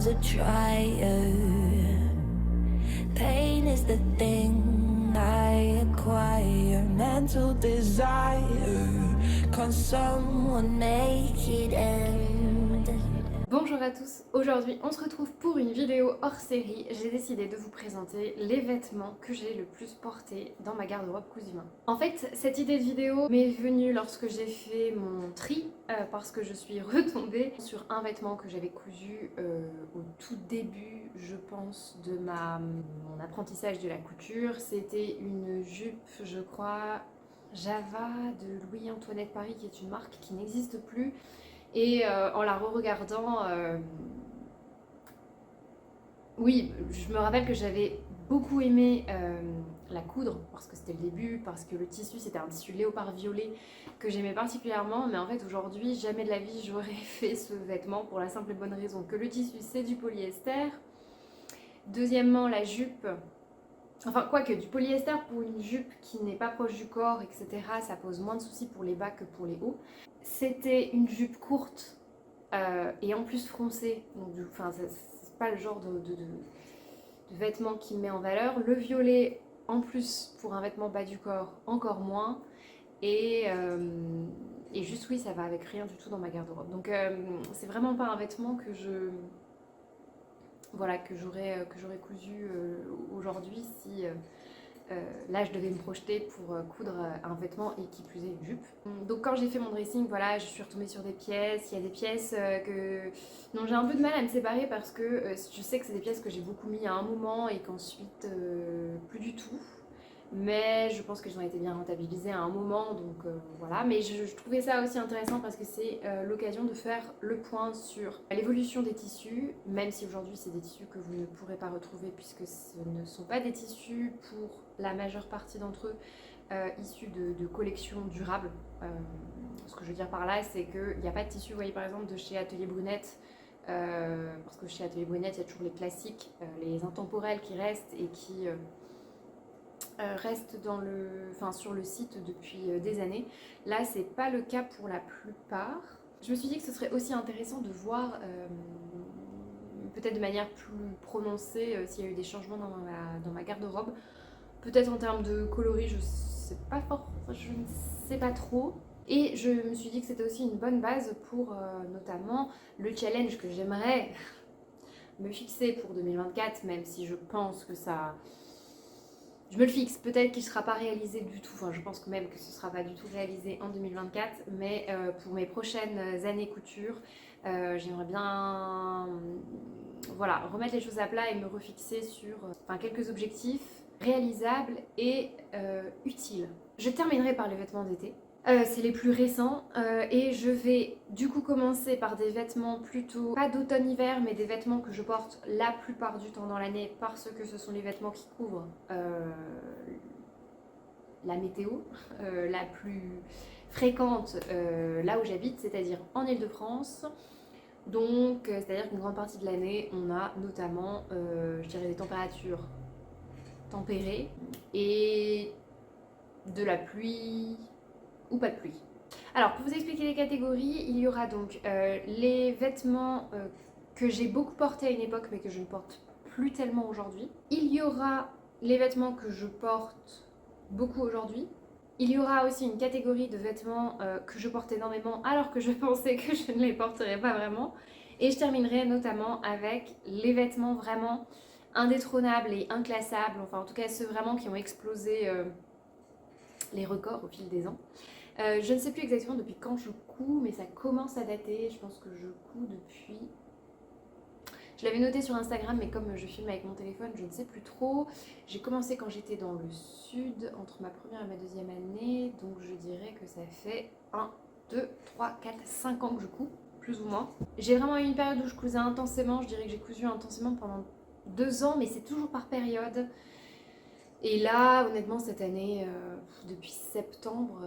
love's a trier. Pain is the thing I acquire. Mental desire. Can someone make it end? Bonjour à tous, aujourd'hui on se retrouve pour une vidéo hors série. J'ai décidé de vous présenter les vêtements que j'ai le plus portés dans ma garde-robe cousu main. En fait, cette idée de vidéo m'est venue lorsque j'ai fait mon tri parce que je suis retombée sur un vêtement que j'avais cousu au tout début, je pense, de mon apprentissage de la couture. C'était une jupe, je crois, Java de Louis-Antoinette Paris, qui est une marque qui n'existe plus. Et en la re-regardant, oui, je me rappelle que j'avais beaucoup aimé la coudre, parce que c'était le début, parce que le tissu, c'était un tissu léopard violet que j'aimais particulièrement. Mais en fait, aujourd'hui, jamais de la vie, j'aurais fait ce vêtement pour la simple et bonne raison que le tissu, c'est du polyester. Deuxièmement, la jupe... Enfin, quoique, du polyester pour une jupe qui n'est pas proche du corps, etc., ça pose moins de soucis pour les bas que pour les hauts. C'était une jupe courte et en plus froncée, donc c'est pas le genre de vêtement qui me met en valeur. Le violet, en plus, pour un vêtement bas du corps, encore moins. Et juste, oui, ça va avec rien du tout dans ma garde-robe. Donc, c'est vraiment pas un vêtement que j'aurais cousu aujourd'hui si là je devais me projeter pour coudre un vêtement et qui plus est une jupe. Donc quand j'ai fait mon dressing, voilà, je suis retombée sur des pièces. Il y a des pièces dont j'ai un peu de mal à me séparer parce que je sais que c'est des pièces que j'ai beaucoup mis à un moment et qu'ensuite plus du tout. Mais je pense qu'elles ont été bien rentabilisées à un moment, donc voilà. Mais je trouvais ça aussi intéressant parce que c'est l'occasion de faire le point sur l'évolution des tissus, même si aujourd'hui c'est des tissus que vous ne pourrez pas retrouver puisque ce ne sont pas des tissus pour la majeure partie d'entre eux issus de collections durables. Ce que je veux dire par là, c'est qu'il n'y a pas de tissu, vous voyez par exemple de chez Atelier Brunette, parce que chez Atelier Brunette, il y a toujours les classiques, les intemporels qui restent et qui... reste sur le site depuis des années. Là, c'est pas le cas pour la plupart. Je me suis dit que ce serait aussi intéressant de voir, peut-être de manière plus prononcée, s'il y a eu des changements dans ma garde-robe. Peut-être en termes de coloris, je ne sais pas trop. Et je me suis dit que c'était aussi une bonne base pour notamment le challenge que j'aimerais me fixer pour 2024, même si je pense que ça... Je me le fixe, peut-être qu'il ne sera pas réalisé du tout, enfin je pense que même que ce ne sera pas du tout réalisé en 2024, mais pour mes prochaines années couture, j'aimerais bien voilà, remettre les choses à plat et me refixer sur quelques objectifs réalisables et utiles. Je terminerai par les vêtements d'été. C'est les plus récents et je vais du coup commencer par des vêtements plutôt pas d'automne-hiver mais des vêtements que je porte la plupart du temps dans l'année parce que ce sont les vêtements qui couvrent la météo la plus fréquente là où j'habite, c'est-à-dire en Île-de-France. Donc c'est-à-dire qu'une grande partie de l'année on a notamment je dirais des températures tempérées et de la pluie ou pas de pluie. Alors pour vous expliquer les catégories, il y aura donc les vêtements que j'ai beaucoup portés à une époque mais que je ne porte plus tellement aujourd'hui. Il y aura les vêtements que je porte beaucoup aujourd'hui. Il y aura aussi une catégorie de vêtements que je porte énormément alors que je pensais que je ne les porterais pas vraiment. Et je terminerai notamment avec les vêtements vraiment indétrônables et inclassables, enfin en tout cas ceux vraiment qui ont explosé les records au fil des ans. Je ne sais plus exactement depuis quand je couds, mais ça commence à dater. Je pense que je couds depuis... Je l'avais noté sur Instagram, mais comme je filme avec mon téléphone, je ne sais plus trop. J'ai commencé quand j'étais dans le sud, entre ma première et ma deuxième année. Donc je dirais que ça fait 1, 2, 3, 4, 5 ans que je couds, plus ou moins. J'ai vraiment eu une période où je cousais intensément. Je dirais que j'ai cousu intensément pendant 2 ans, mais c'est toujours par période. Et là, honnêtement, cette année, depuis septembre,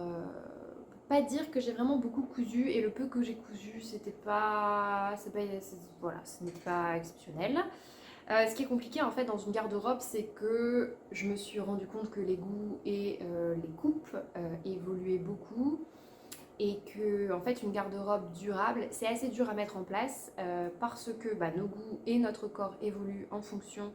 pas dire que j'ai vraiment beaucoup cousu. Et le peu que j'ai cousu, voilà, ce n'était pas exceptionnel. Ce qui est compliqué en fait dans une garde-robe, c'est que je me suis rendu compte que les goûts et les coupes évoluaient beaucoup. et que en fait une garde-robe durable c'est assez dur à mettre en place parce que nos goûts et notre corps évoluent en fonction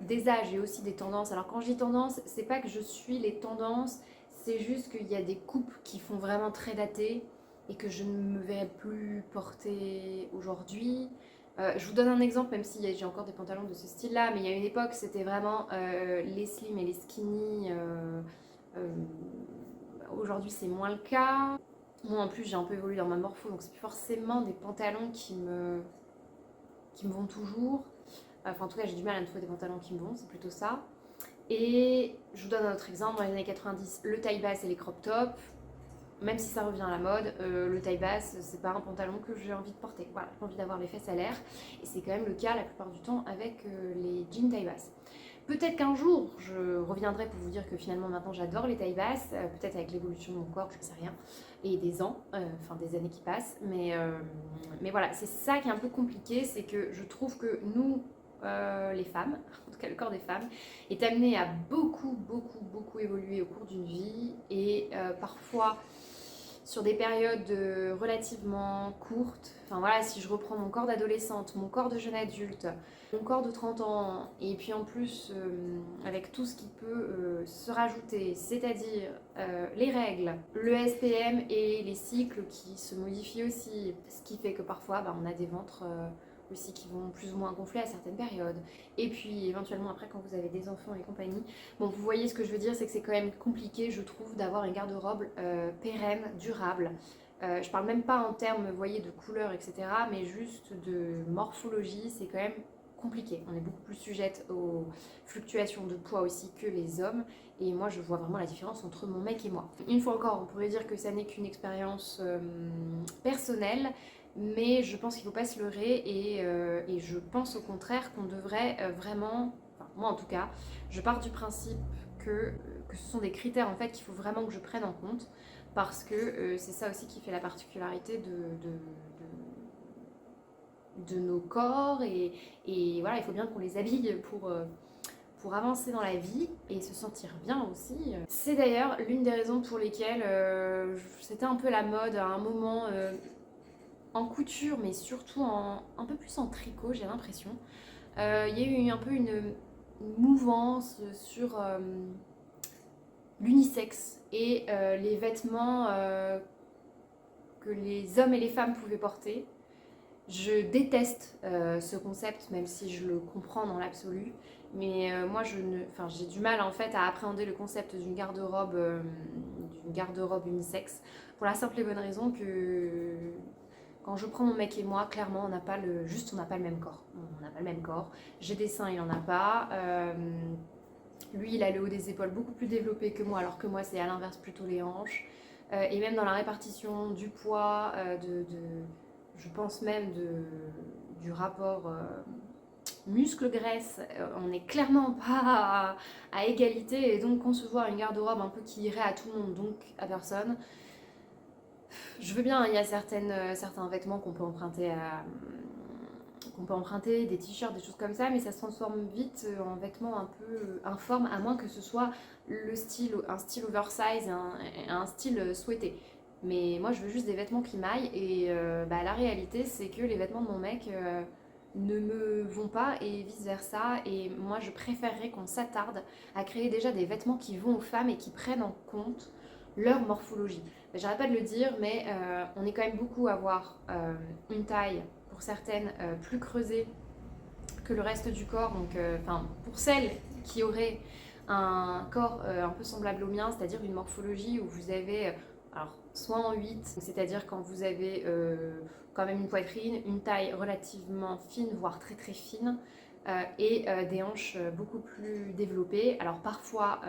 des âges et aussi des tendances. Alors quand je dis tendance, c'est pas que je suis les tendances, c'est juste qu'il y a des coupes qui font vraiment très dater et que je ne me verrai plus porter aujourd'hui. Je vous donne un exemple, même si j'ai encore des pantalons de ce style-là, mais il y a une époque, c'était vraiment les slim et les skinny. Euh, Aujourd'hui, c'est moins le cas. Moi, en plus, j'ai un peu évolué dans ma morpho, donc c'est plus forcément des pantalons qui me vont toujours. Enfin, en tout cas, j'ai du mal à me trouver des pantalons qui me vont, c'est plutôt ça. Et je vous donne un autre exemple, dans les années 90, le taille basse et les crop tops, même si ça revient à la mode, le taille basse, c'est pas un pantalon que j'ai envie de porter. Voilà, j'ai envie d'avoir les fesses à l'air, et c'est quand même le cas la plupart du temps avec les jeans taille basse. Peut-être qu'un jour, je reviendrai pour vous dire que finalement maintenant j'adore les tailles basses, peut-être avec l'évolution de mon corps, je ne sais rien, et des ans, enfin des années qui passent, mais voilà, c'est ça qui est un peu compliqué, c'est que je trouve que nous, les femmes, en tout cas le corps des femmes, est amené à beaucoup évoluer au cours d'une vie, et parfois sur des périodes relativement courtes. Enfin voilà, si je reprends mon corps d'adolescente, mon corps de jeune adulte, mon corps de 30 ans, et puis en plus avec tout ce qui peut se rajouter, c'est-à-dire les règles, le SPM et les cycles qui se modifient aussi, ce qui fait que parfois on a des ventres aussi qui vont plus ou moins gonfler à certaines périodes. Et puis éventuellement après quand vous avez des enfants et compagnie. Bon, vous voyez ce que je veux dire, c'est que c'est quand même compliqué, je trouve, d'avoir une garde-robe pérenne, durable. Je parle même pas en termes, vous voyez, de couleur, etc., mais juste de morphologie, c'est quand même compliqué. On est beaucoup plus sujette aux fluctuations de poids aussi que les hommes. Et moi, je vois vraiment la différence entre mon mec et moi. Une fois encore, on pourrait dire que ça n'est qu'une expérience personnelle, mais je pense qu'il ne faut pas se leurrer et je pense au contraire qu'on devrait vraiment, enfin moi en tout cas, je pars du principe que ce sont des critères en fait qu'il faut vraiment que je prenne en compte parce que c'est ça aussi qui fait la particularité de nos corps et voilà, il faut bien qu'on les habille pour avancer dans la vie et se sentir bien aussi. C'est d'ailleurs l'une des raisons pour lesquelles c'était un peu la mode à un moment en couture, mais surtout un peu plus en tricot, j'ai l'impression. Il y a eu un peu une mouvance sur l'unisexe et les vêtements que les hommes et les femmes pouvaient porter. Je déteste ce concept, même si je le comprends dans l'absolu. Mais moi, j'ai du mal en fait à appréhender le concept d'une garde-robe unisexe pour la simple et bonne raison que quand je prends mon mec et moi, clairement, on n'a pas le même corps. On n'a pas le même corps. J'ai des seins, il en a pas. Lui, il a le haut des épaules beaucoup plus développé que moi, alors que moi, c'est à l'inverse plutôt les hanches. Et même dans la répartition du poids, je pense même du rapport muscle-graisse, on n'est clairement pas à égalité. Et donc, concevoir une garde-robe un peu qui irait à tout le monde, donc à personne. Je veux bien, il y a certains vêtements qu'on peut emprunter, des t-shirts, des choses comme ça, mais ça se transforme vite en vêtements un peu informes, à moins que ce soit un style oversize et un style souhaité. Mais moi, je veux juste des vêtements qui m'aillent, et la réalité, c'est que les vêtements de mon mec ne me vont pas, et vice-versa, et moi, je préférerais qu'on s'attarde à créer déjà des vêtements qui vont aux femmes et qui prennent en compte leur morphologie. J'arrête pas de le dire, mais on est quand même beaucoup à avoir une taille, pour certaines, plus creusée que le reste du corps. Donc, pour celles qui auraient un corps un peu semblable au mien, c'est-à-dire une morphologie où vous avez, alors, soit en 8, c'est-à-dire quand vous avez quand même une poitrine, une taille relativement fine, voire très très fine, et des hanches beaucoup plus développées. Alors parfois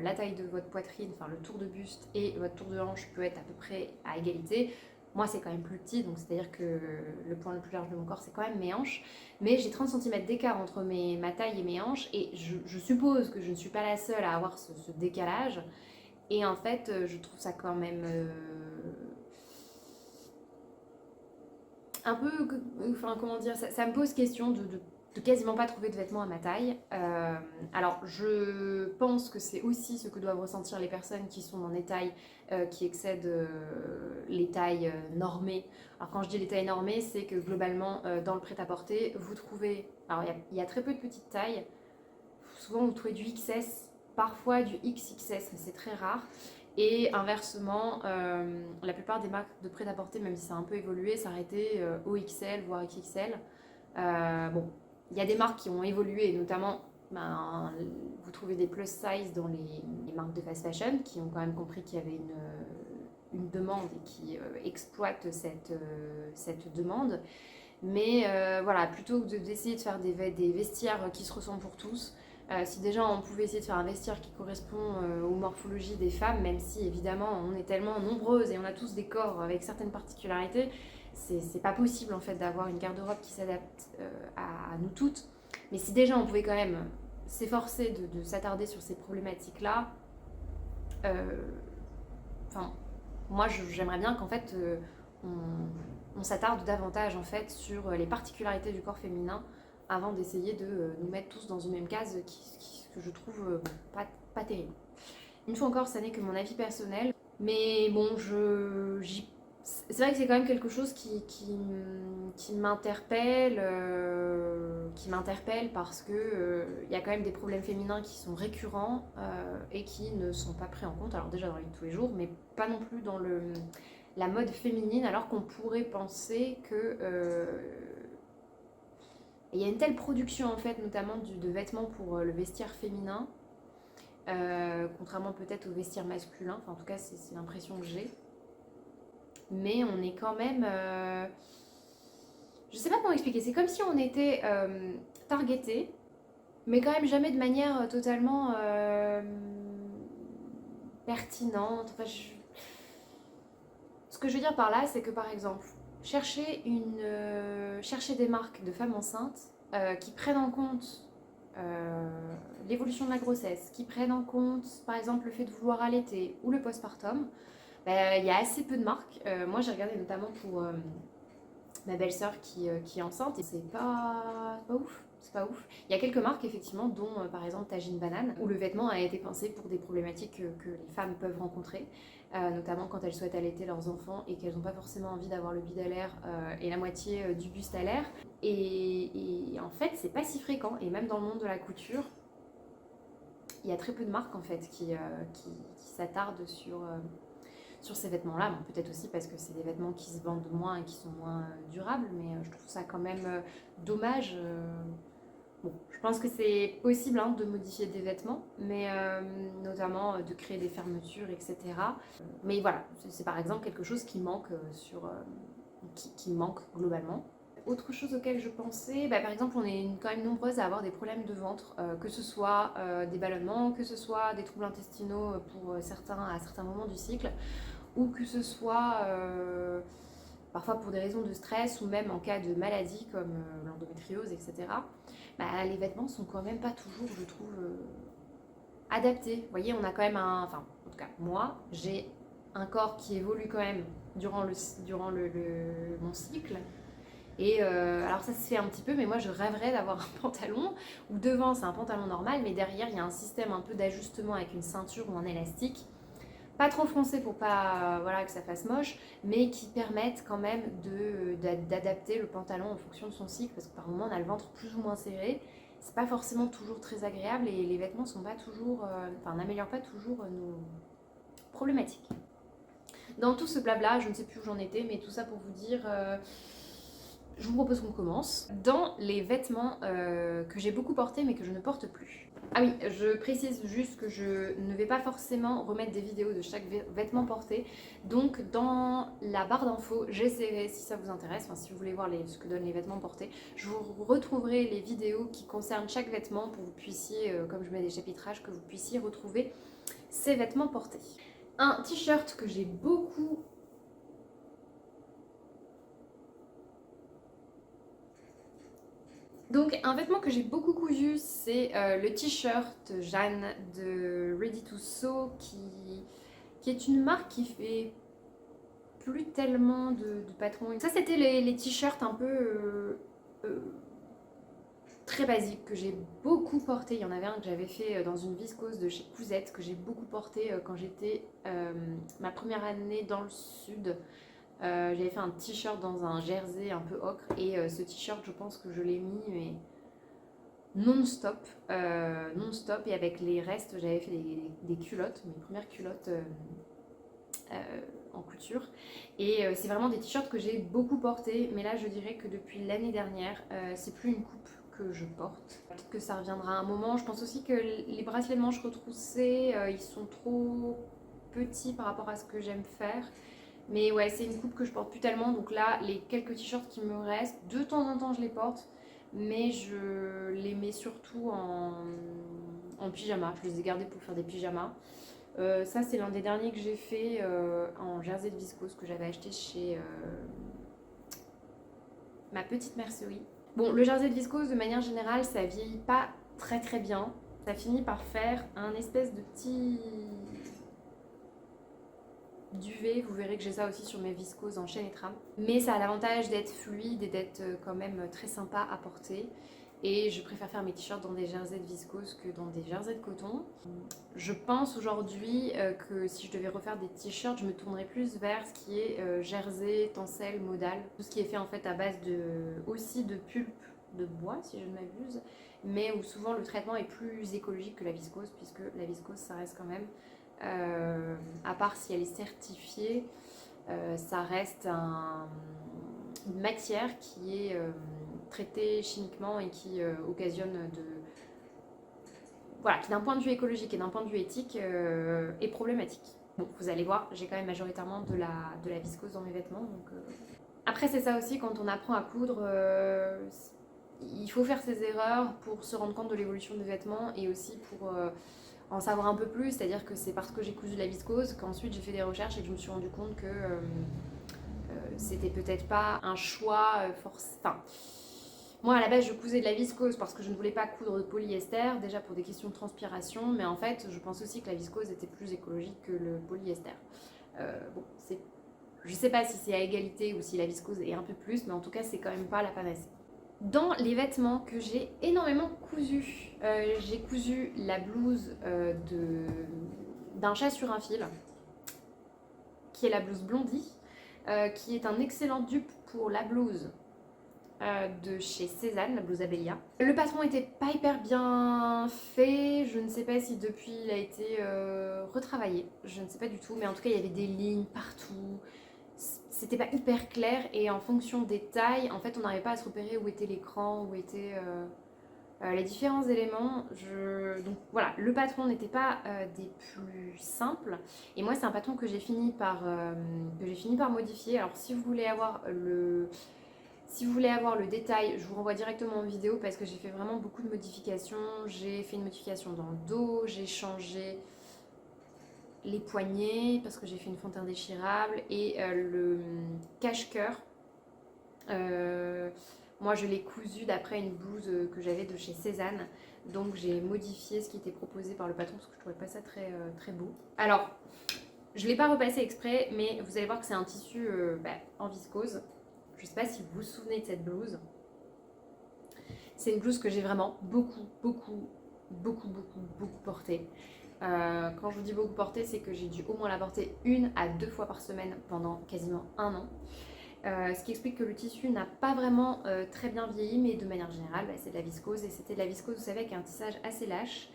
la taille de votre poitrine, enfin le tour de buste et votre tour de hanche peut être à peu près à égalité. Moi c'est quand même plus petit, donc c'est-à-dire que le point le plus large de mon corps c'est quand même mes hanches. Mais j'ai 30 cm d'écart entre ma taille et mes hanches, et je suppose que je ne suis pas la seule à avoir ce décalage. Et en fait je trouve ça quand même un peu, enfin comment dire, ça me pose question de de quasiment pas trouver de vêtements à ma taille. Alors je pense que c'est aussi ce que doivent ressentir les personnes qui sont dans des tailles qui excèdent les tailles normées. Alors quand je dis les tailles normées, c'est que globalement dans le prêt-à-porter, vous trouvez... Alors il y a très peu de petites tailles. Souvent vous trouvez du XS, parfois du XXS, mais c'est très rare. Et inversement, la plupart des marques de prêt-à-porter, même si ça a un peu évolué, s'arrêtaient au XL, voire XXL. Bon, il y a des marques qui ont évolué, notamment vous trouvez des plus size dans les marques de fast fashion qui ont quand même compris qu'il y avait une demande et qui exploitent cette demande. Mais voilà, plutôt que d'essayer de faire des vestiaires qui se ressemblent pour tous, si déjà on pouvait essayer de faire un vestiaire qui correspond aux morphologies des femmes, même si évidemment on est tellement nombreuses et on a tous des corps avec certaines particularités, c'est pas possible en fait d'avoir une garde-robe qui s'adapte à nous toutes. Mais si déjà on pouvait quand même s'efforcer de s'attarder sur ces problématiques-là, enfin, moi j'aimerais bien qu'en fait on s'attarde davantage en fait sur les particularités du corps féminin avant d'essayer de nous mettre tous dans une même case que je trouve pas terrible. Une fois encore, ça n'est que mon avis personnel, mais bon, c'est vrai que c'est quand même quelque chose qui m'interpelle parce que il y a quand même des problèmes féminins qui sont récurrents et qui ne sont pas pris en compte, alors déjà dans la vie de tous les jours, mais pas non plus dans la mode féminine, alors qu'on pourrait penser que il y a une telle production en fait, notamment de vêtements pour le vestiaire féminin, contrairement peut-être au vestiaire masculin, enfin en tout cas c'est l'impression que j'ai. Mais on est quand même... je sais pas comment expliquer, c'est comme si on était targeté, mais quand même jamais de manière totalement pertinente. Enfin, ce que je veux dire par là, c'est que par exemple, chercher des marques de femmes enceintes qui prennent en compte l'évolution de la grossesse, qui prennent en compte par exemple le fait de vouloir allaiter ou le postpartum, il y a assez peu de marques. Moi j'ai regardé notamment pour ma belle-sœur qui est enceinte et c'est pas ouf. C'est pas ouf. Il y a quelques marques effectivement, dont par exemple Tajine Banane, où le vêtement a été pensé pour des problématiques que les femmes peuvent rencontrer, notamment quand elles souhaitent allaiter leurs enfants et qu'elles n'ont pas forcément envie d'avoir le bide à l'air et la moitié du buste à l'air. Et en fait, c'est pas si fréquent. Et même dans le monde de la couture, il y a très peu de marques en fait qui s'attardent sur ces vêtements-là. Bon, peut-être aussi parce que c'est des vêtements qui se vendent moins et qui sont moins durables, mais je trouve ça quand même dommage. Bon, je pense que c'est possible de modifier des vêtements, mais notamment de créer des fermetures, etc. Mais voilà, c'est par exemple quelque chose qui manque, qui manque globalement. Autre chose auquel je pensais, par exemple, on est quand même nombreuses à avoir des problèmes de ventre, que ce soit des ballonnements, que ce soit des troubles intestinaux pour certains à certains moments du cycle, ou que ce soit parfois pour des raisons de stress ou même en cas de maladie comme l'endométriose, etc. Les vêtements sont quand même pas toujours, je trouve, adaptés. Vous voyez, on a quand même enfin, en tout cas, moi, j'ai un corps qui évolue quand même durant mon cycle. Et alors ça se fait un petit peu, mais moi je rêverais d'avoir un pantalon où devant c'est un pantalon normal, mais derrière il y a un système un peu d'ajustement avec une ceinture ou un élastique, pas trop foncé pour pas que ça fasse moche, mais qui permettent quand même d'adapter le pantalon en fonction de son cycle, parce que par moment on a le ventre plus ou moins serré, c'est pas forcément toujours très agréable et les vêtements sont pas toujours, n'améliorent pas toujours nos problématiques. Dans tout ce blabla, je ne sais plus où j'en étais, mais tout ça pour vous dire... je vous propose qu'on commence dans les vêtements que j'ai beaucoup portés mais que je ne porte plus. Ah oui, je précise juste que je ne vais pas forcément remettre des vidéos de chaque vêtement porté. Donc dans la barre d'infos, j'essaierai, si ça vous intéresse, si vous voulez voir ce que donnent les vêtements portés, je vous retrouverai les vidéos qui concernent chaque vêtement pour que vous puissiez, comme je mets des chapitrages, que vous puissiez retrouver ces vêtements portés. Un t-shirt que j'ai beaucoup... Donc un vêtement que j'ai beaucoup cousu, c'est le t-shirt Jeanne de Ready to Sew qui est une marque qui fait plus tellement de patrons. Ça c'était les t-shirts un peu très basique que j'ai beaucoup porté. Il y en avait un que j'avais fait dans une viscose de chez Cousette que j'ai beaucoup porté quand j'étais ma première année dans le sud. J'avais fait un t-shirt dans un jersey un peu ocre et ce t-shirt je pense que je l'ai mis mais non-stop, non-stop, et avec les restes j'avais fait des culottes, mes premières culottes en couture et c'est vraiment des t-shirts que j'ai beaucoup porté, mais là je dirais que depuis l'année dernière c'est plus une coupe que je porte. Peut-être que ça reviendra à un moment. Je pense aussi que les bracelets de manches retroussés ils sont trop petits par rapport à ce que j'aime faire. Mais ouais, c'est une coupe que je porte plus tellement. Donc là, les quelques t-shirts qui me restent, de temps en temps je les porte. Mais je les mets surtout en pyjama. Je les ai gardés pour faire des pyjamas. Ça, c'est l'un des derniers que j'ai fait en jersey de viscose que j'avais acheté chez ma petite mercerie. Bon, le jersey de viscose, de manière générale, ça vieillit pas très très bien. Ça finit par faire un espèce de petit duvet. Vous verrez que j'ai ça aussi sur mes viscoses en chaîne et trame. Mais ça a l'avantage d'être fluide et d'être quand même très sympa à porter. Et je préfère faire mes t-shirts dans des jerseys de viscose que dans des jerseys de coton. Je pense aujourd'hui que si je devais refaire des t-shirts, je me tournerais plus vers ce qui est jersey, tencel, modal. Tout ce qui est fait en fait à base aussi de pulpe de bois, si je ne m'abuse, mais où souvent le traitement est plus écologique que la viscose, puisque la viscose, ça reste quand même, à part si elle est certifiée, ça reste une matière qui est traitée chimiquement et qui occasionne de... Voilà, qui d'un point de vue écologique et d'un point de vue éthique est problématique. Bon, vous allez voir, j'ai quand même majoritairement de la viscose dans mes vêtements. Donc, Après, c'est ça aussi, quand on apprend à coudre, il faut faire ses erreurs pour se rendre compte de l'évolution des vêtements et aussi pour en savoir un peu plus. C'est-à-dire que c'est parce que j'ai cousu de la viscose qu'ensuite j'ai fait des recherches et que je me suis rendu compte que c'était peut-être pas un choix forcé. Enfin, moi à la base je cousais de la viscose parce que je ne voulais pas coudre de polyester, déjà pour des questions de transpiration, mais en fait je pense aussi que la viscose était plus écologique que le polyester. Je sais pas si c'est à égalité ou si la viscose est un peu plus, mais en tout cas c'est quand même pas la panacée. Dans les vêtements que j'ai énormément cousu, j'ai cousu la blouse d'un chat sur un fil, qui est la blouse Blondie, qui est un excellent dupe pour la blouse de chez Cézanne, la blouse Abélia. Le patron était pas hyper bien fait, je ne sais pas si depuis il a été retravaillé, je ne sais pas du tout, mais en tout cas il y avait des lignes partout, c'était pas hyper clair et en fonction des tailles, en fait on n'arrivait pas à se repérer où était l'écran, où étaient les différents éléments. Donc voilà, le patron n'était pas des plus simples et moi c'est un patron que j'ai fini par modifier. Alors si vous voulez avoir le détail, je vous renvoie directement en vidéo parce que j'ai fait vraiment beaucoup de modifications. J'ai fait une modification dans le dos, j'ai changé les poignets parce que j'ai fait une fente indéchirable et le cache-cœur. Moi je l'ai cousu d'après une blouse que j'avais de chez Cézanne, donc j'ai modifié ce qui était proposé par le patron parce que je trouvais pas ça très, très beau. Alors je l'ai pas repassé exprès, mais vous allez voir que c'est un tissu en viscose. Je sais pas si vous vous souvenez de cette blouse. C'est une blouse que j'ai vraiment beaucoup portée. Quand je vous dis beaucoup portée, c'est que j'ai dû au moins la porter 1 à 2 fois par semaine pendant quasiment 1 an. Ce qui explique que le tissu n'a pas vraiment très bien vieilli, mais de manière générale, c'est de la viscose. Et c'était de la viscose, vous savez, avec un tissage assez lâche.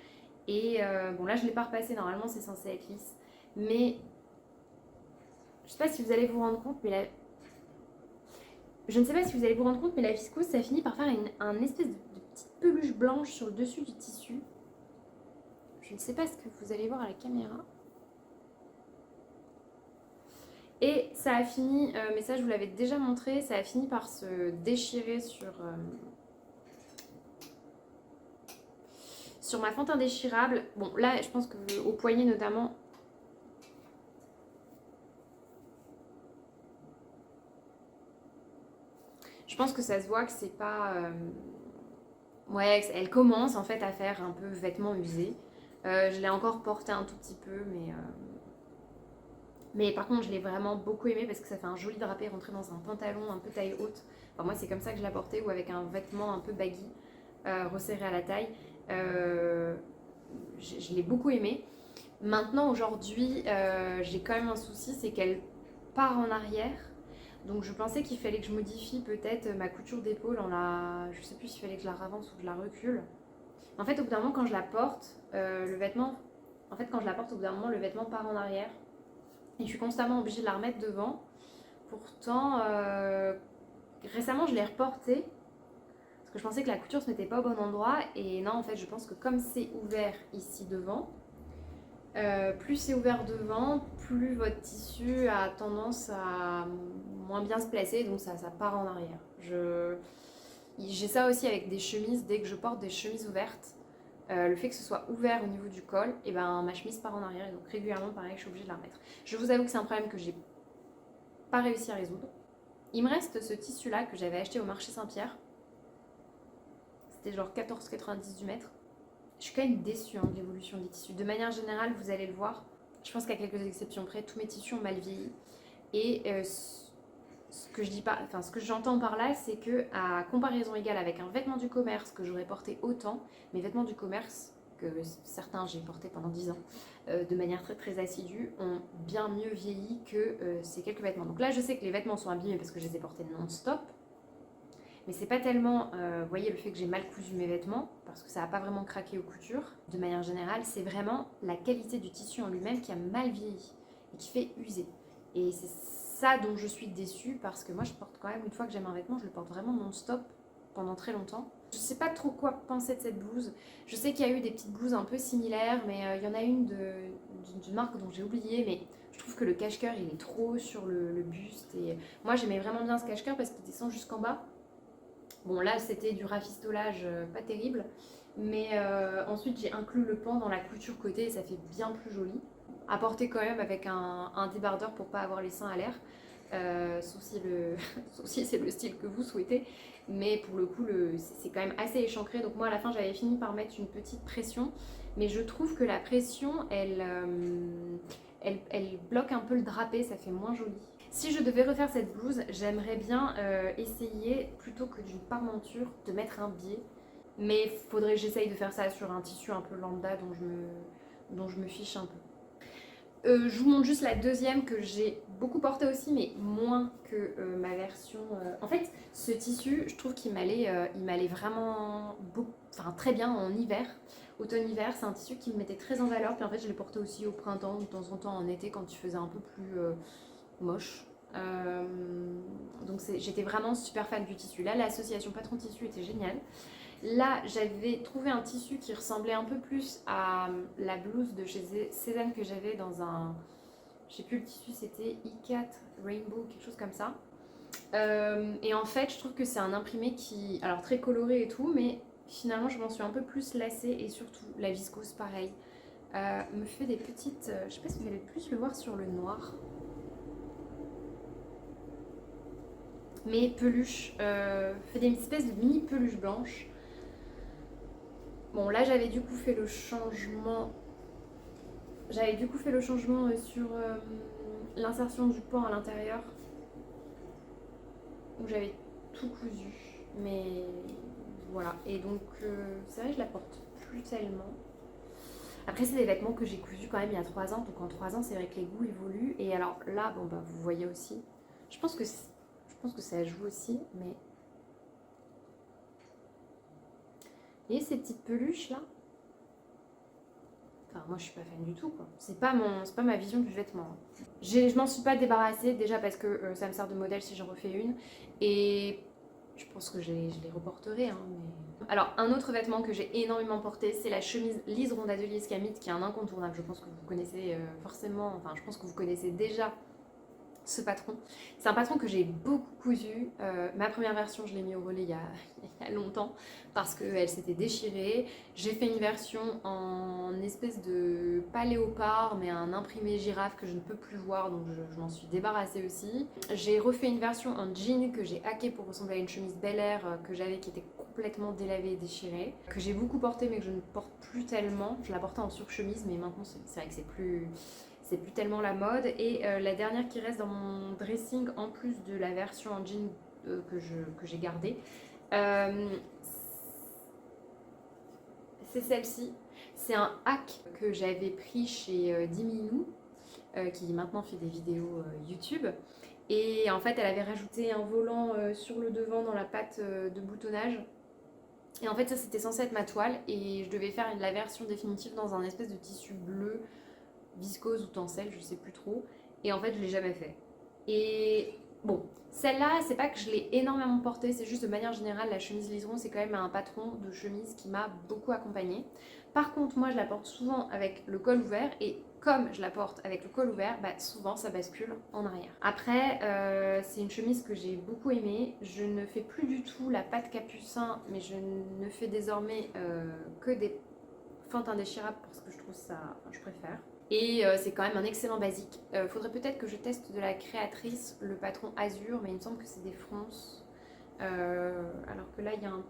Et bon, là, je ne l'ai pas repassé, normalement, c'est censé être lisse. Mais je sais pas si vous allez vous rendre compte, mais je ne sais pas si vous allez vous rendre compte, mais la viscose, ça finit par faire un espèce de petite peluche blanche sur le dessus du tissu. Je ne sais pas ce que vous allez voir à la caméra. Et ça a fini, mais ça je vous l'avais déjà montré, ça a fini par se déchirer sur ma fente indéchirable. Bon là je pense que au poignet notamment, je pense que ça se voit que c'est pas... Ouais, elle commence en fait à faire un peu vêtement usé. Je l'ai encore porté un tout petit peu, mais par contre je l'ai vraiment beaucoup aimé parce que ça fait un joli drapé rentré dans un pantalon un peu taille haute. Enfin moi c'est comme ça que je l'ai porté, ou avec un vêtement un peu baggy. resserrée à la taille. Je l'ai beaucoup aimée. Maintenant, aujourd'hui, j'ai quand même un souci, c'est qu'elle part en arrière. Donc je pensais qu'il fallait que je modifie peut-être ma couture d'épaule je sais plus s'il fallait que je la ravance ou que je la recule. En fait, au bout d'un moment, quand je la porte, le vêtement... En fait, quand je la porte, au bout d'un moment, le vêtement part en arrière. Et je suis constamment obligée de la remettre devant. Pourtant, récemment, je l'ai reportée. Parce que je pensais que la couture se mettait pas au bon endroit. Et non, en fait, je pense que comme c'est ouvert ici devant, plus c'est ouvert devant, plus votre tissu a tendance à moins bien se placer. Donc ça part en arrière. J'ai ça aussi avec des chemises. Dès que je porte des chemises ouvertes, le fait que ce soit ouvert au niveau du col, et ben ma chemise part en arrière et donc régulièrement pareil je suis obligée de la remettre. Je vous avoue que c'est un problème que j'ai pas réussi à résoudre. Il me reste ce tissu là que j'avais acheté au marché Saint-Pierre. C'était genre 14,90 du mètre. Je suis quand même déçue de l'évolution des tissus. De manière générale, vous allez le voir, je pense qu'à quelques exceptions près, tous mes tissus ont mal vieilli. Et ce que j'entends par là, c'est que à comparaison égale avec un vêtement du commerce que j'aurais porté autant, mes vêtements du commerce, que certains j'ai porté pendant 10 ans, de manière très très assidue, ont bien mieux vieilli que ces quelques vêtements. Donc là, je sais que les vêtements sont abîmés parce que je les ai portés non-stop, mais c'est pas tellement, vous voyez, le fait que j'ai mal cousu mes vêtements, parce que ça n'a pas vraiment craqué aux coutures, de manière générale, c'est vraiment la qualité du tissu en lui-même qui a mal vieilli et qui fait user. Et c'est ça dont je suis déçue, parce que moi je porte quand même, une fois que j'aime un vêtement, je le porte vraiment non-stop pendant très longtemps. Je sais pas trop quoi penser de cette blouse. Je sais qu'il y a eu des petites blouses un peu similaires, mais il y en a une d'une marque dont j'ai oublié, mais je trouve que le cache-cœur il est trop sur le buste. Et moi j'aimais vraiment bien ce cache-cœur parce qu'il descend jusqu'en bas. Bon là c'était du rafistolage pas terrible, mais ensuite j'ai inclus le pan dans la couture côté et ça fait bien plus joli. À porter quand même avec un débardeur pour pas avoir les seins à l'air, sauf si c'est le style que vous souhaitez, mais pour le coup c'est quand même assez échancré. Donc moi à la fin j'avais fini par mettre une petite pression, mais je trouve que la pression elle bloque un peu le drapé, ça fait moins joli. Si je devais refaire cette blouse, j'aimerais bien essayer, plutôt que d'une parmenture, de mettre un biais. Mais il faudrait que j'essaye de faire ça sur un tissu un peu lambda dont je me fiche un peu. Je vous montre juste la deuxième que j'ai beaucoup portée aussi, mais moins que ma version. En fait, ce tissu, je trouve qu'il m'allait vraiment très bien en hiver. Automne-hiver, c'est un tissu qui me mettait très en valeur. Puis en fait, je l'ai porté aussi au printemps, de temps en temps en été, quand il faisait un peu plus moche. Donc j'étais vraiment super fan du tissu. Là, l'association patron tissu était géniale. Là, j'avais trouvé un tissu qui ressemblait un peu plus à la blouse de chez Cézanne que j'avais dans un... Je sais plus le tissu, c'était E4 Rainbow, quelque chose comme ça. Et en fait, je trouve que c'est un imprimé qui... Alors, très coloré et tout, mais finalement, je m'en suis un peu plus lassée. Et surtout, la viscose, pareil, me fait des petites... je sais pas si vous allez plus le voir sur le noir. Mais peluches, fait des espèces de mini peluches blanches. Bon là j'avais du coup fait le changement. Sur l'insertion du pan à l'intérieur. Où j'avais tout cousu. Mais voilà. Et donc c'est vrai que je la porte plus tellement. Après c'est des vêtements que j'ai cousus quand même il y a 3 ans. Donc en 3 ans c'est vrai que les goûts évoluent. Et alors là bon bah vous voyez aussi. Je pense que ça joue aussi, mais... Et ces petites peluches là, enfin moi je suis pas fan du tout quoi. C'est pas ma vision du vêtement. Je m'en suis pas débarrassée déjà parce que ça me sert de modèle si j'en refais une. Et je pense que je les reporterai. Mais... Alors un autre vêtement que j'ai énormément porté, c'est la chemise Liseron d'Atelier Scamit, qui est un incontournable. Je pense que vous connaissez forcément, enfin je pense que vous connaissez déjà ce patron. C'est un patron que j'ai beaucoup cousu. Ma première version, je l'ai mis au relais il y a longtemps parce qu'elle s'était déchirée. J'ai fait une version en espèce de pas léopard mais un imprimé girafe que je ne peux plus voir, donc je m'en suis débarrassée aussi. J'ai refait une version en jean que j'ai hacké pour ressembler à une chemise Bel Air que j'avais, qui était complètement délavée et déchirée, que j'ai beaucoup portée mais que je ne porte plus tellement. Je la portais en surchemise mais maintenant c'est vrai que c'est plus tellement la mode. Et la dernière qui reste dans mon dressing, en plus de la version en jean que j'ai gardée, c'est celle-ci. C'est un hack que j'avais pris chez Diminou, qui maintenant fait des vidéos YouTube. Et en fait, elle avait rajouté un volant sur le devant dans la patte de boutonnage. Et en fait, ça c'était censé être ma toile et je devais faire la version définitive dans un espèce de tissu bleu, viscose ou tencel, je sais plus trop. Et en fait, je l'ai jamais fait. Et bon, celle-là, c'est pas que je l'ai énormément portée, c'est juste de manière générale, la chemise Liseron, c'est quand même un patron de chemise qui m'a beaucoup accompagnée. Par contre, moi, je la porte souvent avec le col ouvert et comme je la porte avec le col ouvert, bah, souvent ça bascule en arrière. Après, c'est une chemise que j'ai beaucoup aimée. Je ne fais plus du tout la patte capucin, mais je ne fais désormais que des feintes indéchirables parce que je trouve ça, enfin, je préfère. Et c'est quand même un excellent basique. Faudrait peut-être que je teste de la créatrice le patron Azur, mais il me semble que c'est des fronces. Alors que là, il y a un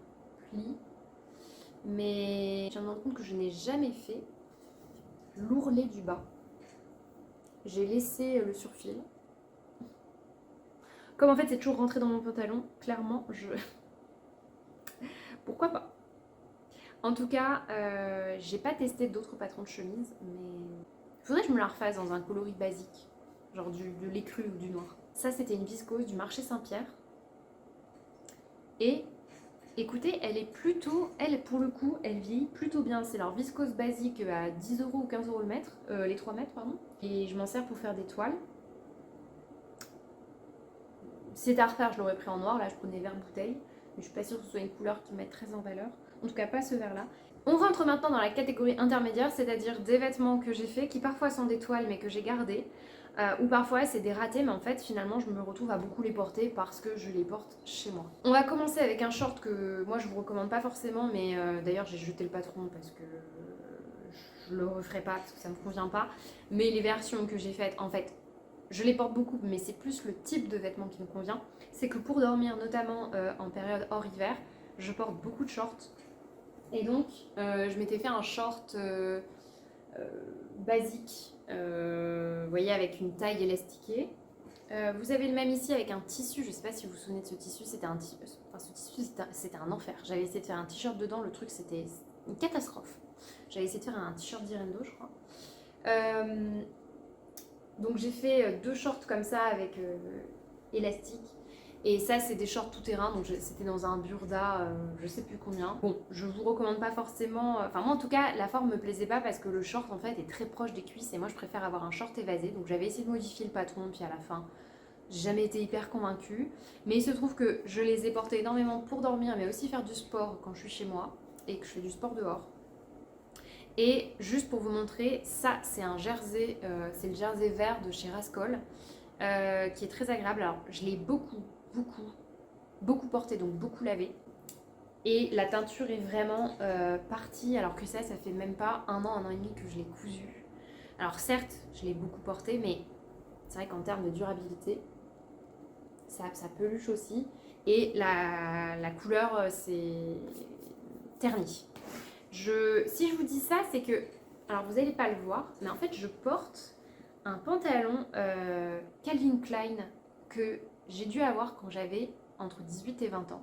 pli. Mais je viens de me rendre compte que je n'ai jamais fait l'ourlet du bas. J'ai laissé le surfil. Comme en fait c'est toujours rentré dans mon pantalon, clairement pourquoi pas. En tout cas, j'ai pas testé d'autres patrons de chemise, mais faudrait que je me la refasse dans un coloris basique, genre de l'écru ou du noir. Ça c'était une viscose du marché Saint-Pierre. Et écoutez, elle est plutôt, elle pour le coup, elle vieillit plutôt bien. C'est leur viscose basique à 10 € ou 15 € le mètre, les 3 mètres pardon. Et je m'en sers pour faire des toiles. Si c'était à refaire, je l'aurais pris en noir, là je prenais vert bouteille. Mais je suis pas sûre que ce soit une couleur qui mette très en valeur. En tout cas pas ce vert là. On rentre maintenant dans la catégorie intermédiaire, c'est-à-dire des vêtements que j'ai faits, qui parfois sont des toiles mais que j'ai gardées. Ou parfois c'est des ratés, mais en fait finalement je me retrouve à beaucoup les porter parce que je les porte chez moi. On va commencer avec un short que moi je vous recommande pas forcément, mais d'ailleurs j'ai jeté le patron parce que je le referai pas parce que ça me convient pas. Mais les versions que j'ai faites, en fait, je les porte beaucoup, mais c'est plus le type de vêtement qui me convient. C'est que pour dormir, notamment en période hors hiver, je porte beaucoup de shorts. Et donc je m'étais fait un short basique. Vous voyez, avec une taille élastiquée. Vous avez le même ici avec un tissu, je sais pas si vous vous souvenez de ce tissu, c'était un tissu, c'était un enfer. J'avais essayé de faire un t-shirt dedans, le truc c'était une catastrophe. J'avais essayé de faire un t-shirt d'Irendo, je crois. Donc j'ai fait 2 shorts comme ça avec élastique. Et ça c'est des shorts tout terrain, donc c'était dans un burda, je sais plus combien. Bon, je vous recommande pas forcément, enfin moi en tout cas la forme me plaisait pas parce que le short en fait est très proche des cuisses et moi je préfère avoir un short évasé. Donc j'avais essayé de modifier le patron puis à la fin j'ai jamais été hyper convaincue. Mais il se trouve que je les ai portés énormément pour dormir mais aussi faire du sport quand je suis chez moi et que je fais du sport dehors. Et juste pour vous montrer, ça c'est un jersey, c'est le jersey vert de chez Rascol qui est très agréable. Alors je l'ai beaucoup porté, donc beaucoup lavé. Et la teinture est vraiment partie, alors que ça fait même pas un an et demi que je l'ai cousu. Alors certes, je l'ai beaucoup porté, mais c'est vrai qu'en termes de durabilité, ça peluche aussi. Et la couleur, c'est terni. Si je vous dis ça, c'est que, alors vous n'allez pas le voir, mais en fait je porte un pantalon Calvin Klein que j'ai dû avoir quand j'avais entre 18 et 20 ans.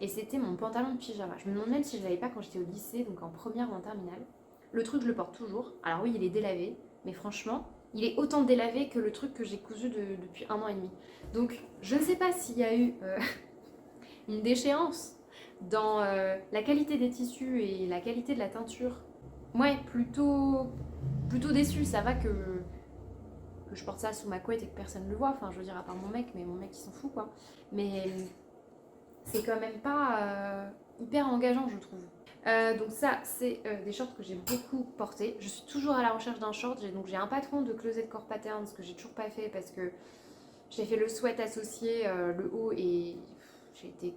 Et c'était mon pantalon de pyjama. Je me demande même si je ne l'avais pas quand j'étais au lycée, donc en première ou en terminale. Le truc, je le porte toujours. Alors oui, il est délavé, mais franchement, il est autant délavé que le truc que j'ai cousu depuis 1 an et demi. Donc, je ne sais pas s'il y a eu une déchéance dans la qualité des tissus et la qualité de la teinture. Ouais, plutôt déçue. Ça va que je porte ça sous ma couette et que personne ne le voit. Enfin, je veux dire, à part mon mec, mais mon mec, il s'en fout, quoi. Mais c'est quand même pas hyper engageant, je trouve. Donc ça, c'est des shorts que j'ai beaucoup portés. Je suis toujours à la recherche d'un short. Donc j'ai un patron de Closet Core Patterns que j'ai toujours pas fait parce que j'ai fait le sweat associé, le haut, et j'ai été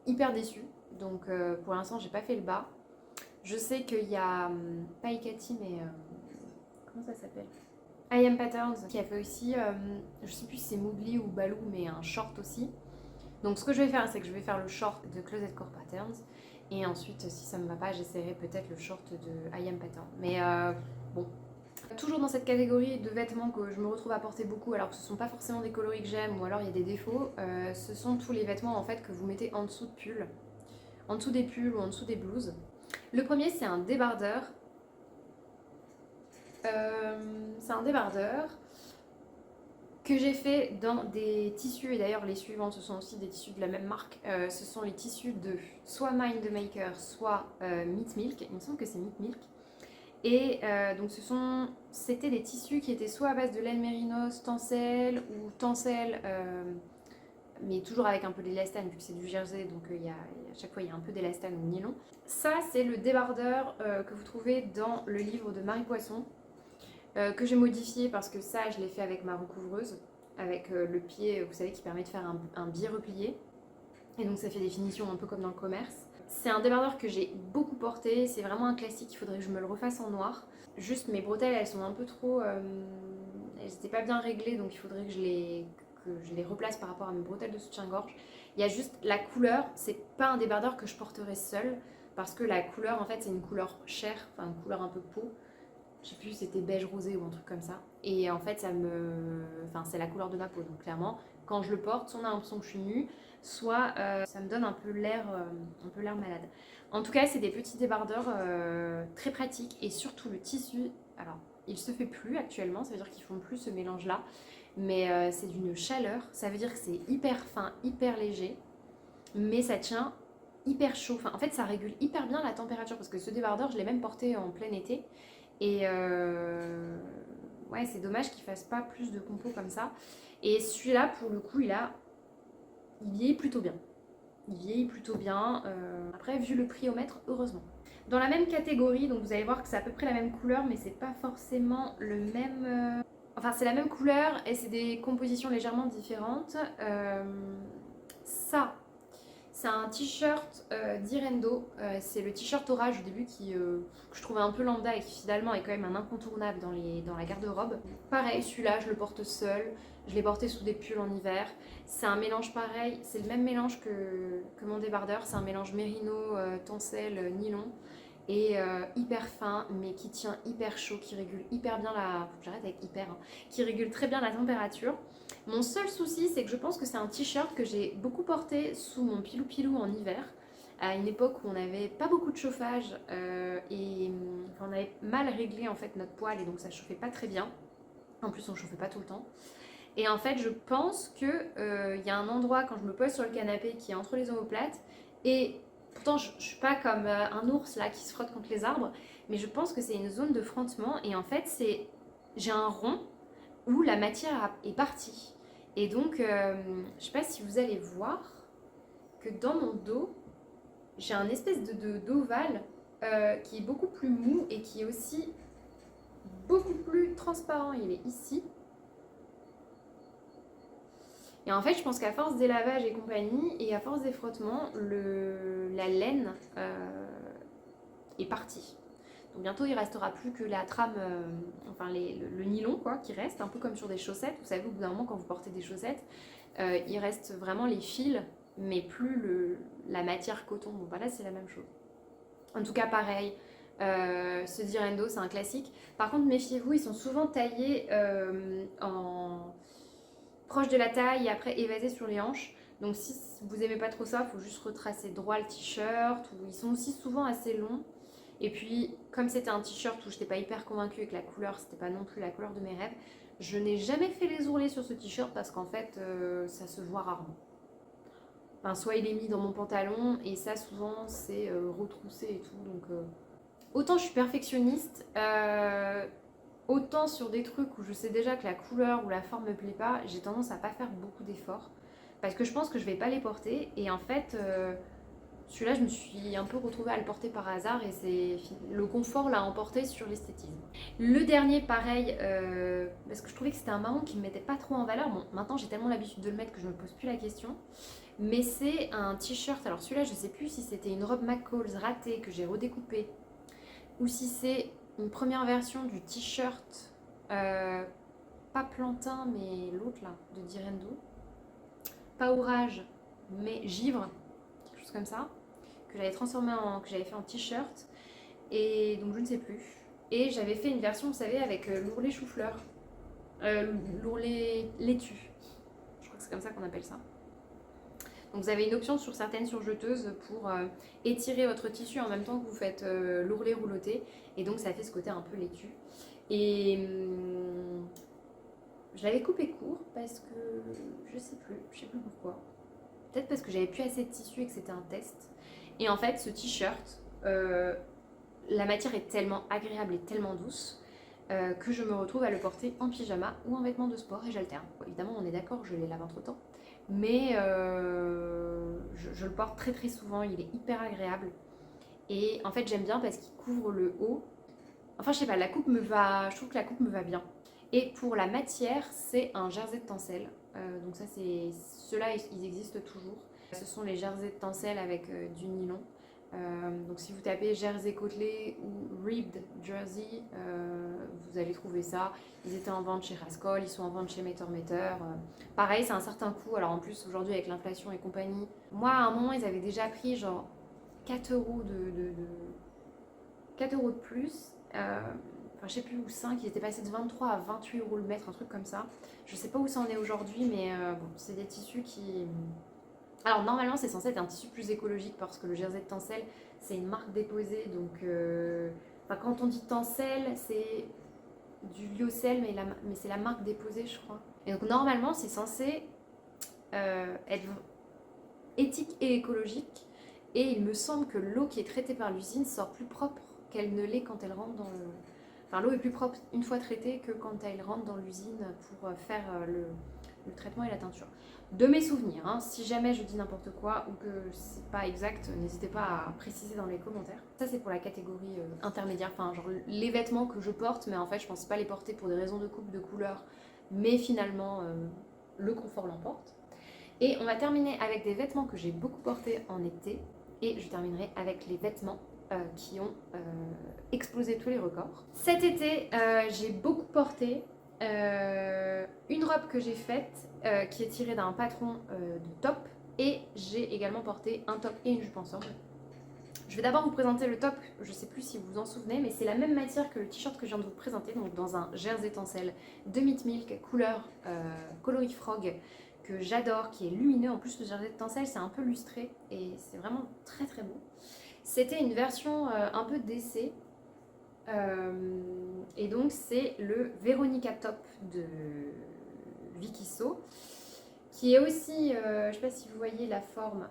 hyper déçue. Donc pour l'instant, j'ai pas fait le bas. Je sais qu'il y a pas Ikati, mais comment ça s'appelle, I Am Patterns qui a fait aussi, je sais plus si c'est Mougli ou Balou, mais un short aussi. Donc ce que je vais faire, c'est que je vais faire le short de Closet Core Patterns. Et ensuite, si ça me va pas, j'essaierai peut-être le short de I Am Pattern. Mais bon. Toujours dans cette catégorie de vêtements que je me retrouve à porter beaucoup, alors que ce sont pas forcément des coloris que j'aime ou alors il y a des défauts, ce sont tous les vêtements en fait que vous mettez en dessous de pulls. En dessous des pulls ou en dessous des blouses. Le premier, c'est un débardeur. C'est un débardeur que j'ai fait dans des tissus, et d'ailleurs les suivants ce sont aussi des tissus de la même marque. Ce sont les tissus de soit Mind the Maker, soit Meat Milk. Il me semble que c'est Meat Milk. Et donc c'était des tissus qui étaient soit à base de laine mérinos, tencel ou tencel, mais toujours avec un peu d'élastane vu que c'est du jersey, donc à chaque fois il y a un peu d'élastane ou nylon. Ça c'est le débardeur que vous trouvez dans le livre de Marie Poisson, que j'ai modifié parce que ça je l'ai fait avec ma recouvreuse, avec le pied, vous savez, qui permet de faire un biais replié. Et donc ça fait des finitions un peu comme dans le commerce. C'est un débardeur que j'ai beaucoup porté, c'est vraiment un classique, il faudrait que je me le refasse en noir. Juste mes bretelles elles sont un peu trop... elles n'étaient pas bien réglées, donc il faudrait que je les replace par rapport à mes bretelles de soutien-gorge. Il y a juste la couleur, c'est pas un débardeur que je porterai seul, parce que la couleur en fait c'est une couleur chair, enfin une couleur un peu peau. Je sais plus si c'était beige rosé ou un truc comme ça. Et en fait enfin c'est la couleur de ma peau, donc clairement quand je le porte, soit on a l'impression que je suis nue, soit ça me donne un peu l'air malade. En tout cas, c'est des petits débardeurs très pratiques, et surtout le tissu. Alors, il se fait plus actuellement, ça veut dire qu'ils font plus ce mélange-là, mais c'est d'une chaleur. Ça veut dire que c'est hyper fin, hyper léger, mais ça tient hyper chaud. Enfin, en fait, ça régule hyper bien la température, parce que ce débardeur, je l'ai même porté en plein été, et ouais, c'est dommage qu'il fasse pas plus de compos comme ça. Et celui-là, pour le coup, il vieillit plutôt bien. Il vieillit plutôt bien. Après, vu le prix au mètre, heureusement. Dans la même catégorie, donc vous allez voir que c'est à peu près la même couleur, mais c'est pas forcément le même... Enfin, c'est la même couleur et c'est des compositions légèrement différentes. Ça, c'est un t-shirt d'Irendo. C'est le t-shirt orage au début que je trouvais un peu lambda et qui finalement est quand même un incontournable dans la garde-robe. Pareil, celui-là, je le porte seul. Je l'ai porté sous des pulls en hiver. C'est un mélange pareil, c'est le même mélange que mon débardeur. C'est un mélange mérino, tencel, nylon. Et hyper fin, mais qui tient hyper chaud, qui régule hyper bien la... Faut que j'arrête avec hyper, hein. Qui régule très bien la température. Mon seul souci, c'est que je pense que c'est un t-shirt que j'ai beaucoup porté sous mon pilou-pilou en hiver, à une époque où on n'avait pas beaucoup de chauffage et enfin, on avait mal réglé en fait notre poêle, et donc ça chauffait pas très bien. En plus, on chauffait pas tout le temps. Et en fait, je pense qu'il y a un endroit quand je me pose sur le canapé qui est entre les omoplates, et pourtant je suis pas comme un ours là qui se frotte contre les arbres, mais je pense que c'est une zone de frottement, et en fait j'ai un rond où la matière est partie. Et donc, je sais pas si vous allez voir que dans mon dos, j'ai un espèce d'ovale qui est beaucoup plus mou et qui est aussi beaucoup plus transparent. Il est ici. Et en fait, je pense qu'à force des lavages et compagnie, et à force des frottements, la laine est partie. Donc bientôt, il restera plus que la trame, enfin le nylon quoi, qui reste, un peu comme sur des chaussettes. Vous savez, au bout d'un moment, quand vous portez des chaussettes, il reste vraiment les fils, mais plus la matière coton. Bon, voilà, c'est la même chose. En tout cas, pareil, ce Direndo, c'est un classique. Par contre, méfiez-vous, ils sont souvent taillés proche de la taille et après évasés sur les hanches. Donc si vous aimez pas trop ça, il faut juste retracer droit le t-shirt. Ou ils sont aussi souvent assez longs. Et puis, comme c'était un t-shirt où je n'étais pas hyper convaincue et que la couleur, c'était pas non plus la couleur de mes rêves, je n'ai jamais fait les ourlets sur ce t-shirt parce qu'en fait, ça se voit rarement. Enfin, soit il est mis dans mon pantalon et ça, souvent, c'est retroussé et tout. Donc, autant je suis perfectionniste, autant sur des trucs où je sais déjà que la couleur ou la forme me plaît pas, j'ai tendance à pas faire beaucoup d'efforts parce que je pense que je vais pas les porter. Et en fait... celui-là, je me suis un peu retrouvée à le porter par hasard et le confort l'a emporté sur l'esthétisme. Le dernier, pareil, parce que je trouvais que c'était un marron qui ne me mettait pas trop en valeur. Bon, maintenant j'ai tellement l'habitude de le mettre que je ne me pose plus la question. Mais c'est un t-shirt. Alors celui-là, je ne sais plus si c'était une robe McCall's ratée que j'ai redécoupée ou si c'est une première version du t-shirt, pas plantain, mais l'autre là, de Direndo. Pas orage, mais givre, quelque chose comme ça. Que j'avais transformé que j'avais fait en t-shirt, et donc je ne sais plus. Et j'avais fait une version, vous savez, avec l'ourlet chou-fleur, l'ourlet laitue. Je crois que c'est comme ça qu'on appelle ça. Donc vous avez une option sur certaines surjeteuses pour étirer votre tissu en même temps que vous faites l'ourlet rouloté. Et donc ça fait ce côté un peu laitue. Et je l'avais coupé court parce que je sais plus pourquoi. Peut-être parce que j'avais plus assez de tissu et que c'était un test. Et en fait, ce t-shirt, la matière est tellement agréable et tellement douce que je me retrouve à le porter en pyjama ou en vêtements de sport et j'alterne. Évidemment, on est d'accord, je les lave entre temps. Mais je le porte très très souvent, il est hyper agréable. Et en fait, j'aime bien parce qu'il couvre le haut. Enfin, je sais pas, la coupe me va, je trouve que la coupe me va bien. Et pour la matière, c'est un jersey de tencel. Donc ça, ceux-là, ils existent toujours. Ce sont les jerseys de tencel avec du nylon. Donc si vous tapez jersey côtelé ou ribbed jersey, vous allez trouver ça. Ils étaient en vente chez Rascol, ils sont en vente chez Meter Meter. Pareil, c'est un certain coût. Alors en plus, aujourd'hui, avec l'inflation et compagnie, moi, à un moment, ils avaient déjà pris genre 4 euros 4 euros de plus. Enfin, je sais plus où 5, il était passé de 23 à 28 euros le mètre, un truc comme ça. Je sais pas où ça en est aujourd'hui, mais bon, c'est des tissus qui... Alors normalement c'est censé être un tissu plus écologique parce que le jersey de tencel c'est une marque déposée, donc enfin, quand on dit tencel c'est du lyocell mais c'est la marque déposée je crois. Et donc normalement c'est censé être éthique et écologique et il me semble que l'eau qui est traitée par l'usine sort plus propre qu'elle ne l'est quand elle rentre dans le... Enfin l'eau est plus propre une fois traitée que quand elle rentre dans l'usine pour faire le traitement et la teinture. De mes souvenirs, hein. Si jamais je dis n'importe quoi ou que c'est pas exact, n'hésitez pas à préciser dans les commentaires. Ça c'est pour la catégorie intermédiaire, enfin genre les vêtements que je porte, mais en fait je pense pas les porter pour des raisons de coupe, de couleur, mais finalement le confort l'emporte. Et on va terminer avec des vêtements que j'ai beaucoup portés en été, et je terminerai avec les vêtements qui ont explosé tous les records. Cet été, j'ai beaucoup porté une robe que j'ai faite qui est tirée d'un patron de top et j'ai également porté un top et une jupe ensemble. Je vais d'abord vous présenter le top, je ne sais plus si vous vous en souvenez, mais c'est la même matière que le t-shirt que je viens de vous présenter, donc dans un jersey tencel de Meet Milk couleur coloris frog que j'adore, qui est lumineux. En plus le jersey de tencel c'est un peu lustré et c'est vraiment très très beau. C'était une version un peu d'essai. Et donc c'est le Veronica Top de Vicky So qui est aussi, je ne sais pas si vous voyez la forme,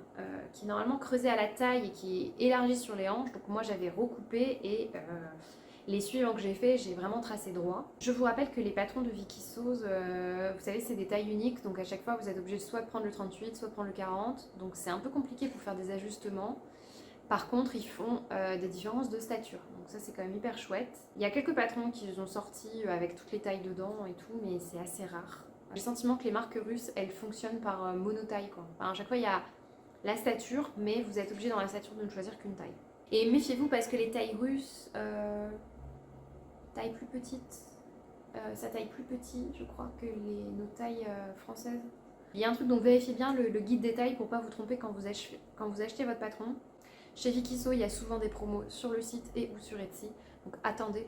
qui est normalement creusée à la taille et qui est élargie sur les hanches. Donc moi j'avais recoupé et les suivants que j'ai fait, j'ai vraiment tracé droit. Je vous rappelle que les patrons de Vicky So, vous savez, c'est des tailles uniques, donc à chaque fois vous êtes obligé soit de prendre le 38, soit de prendre le 40. Donc c'est un peu compliqué pour faire des ajustements. Par contre, ils font des différences de stature, donc ça c'est quand même hyper chouette. Il y a quelques patrons qui ont sorti avec toutes les tailles dedans et tout, mais c'est assez rare. J'ai le sentiment que les marques russes, elles fonctionnent par monotaille quoi. Enfin, à chaque fois il y a la stature, mais vous êtes obligé dans la stature de ne choisir qu'une taille. Et méfiez-vous parce que les tailles russes, taille plus petite, ça taille plus petit, je crois, que nos tailles françaises. Il y a un truc, donc vérifiez bien le guide des tailles pour pas vous tromper quand vous achetez votre patron. Chez Vicky So, il y a souvent des promos sur le site et ou sur Etsy. Donc attendez,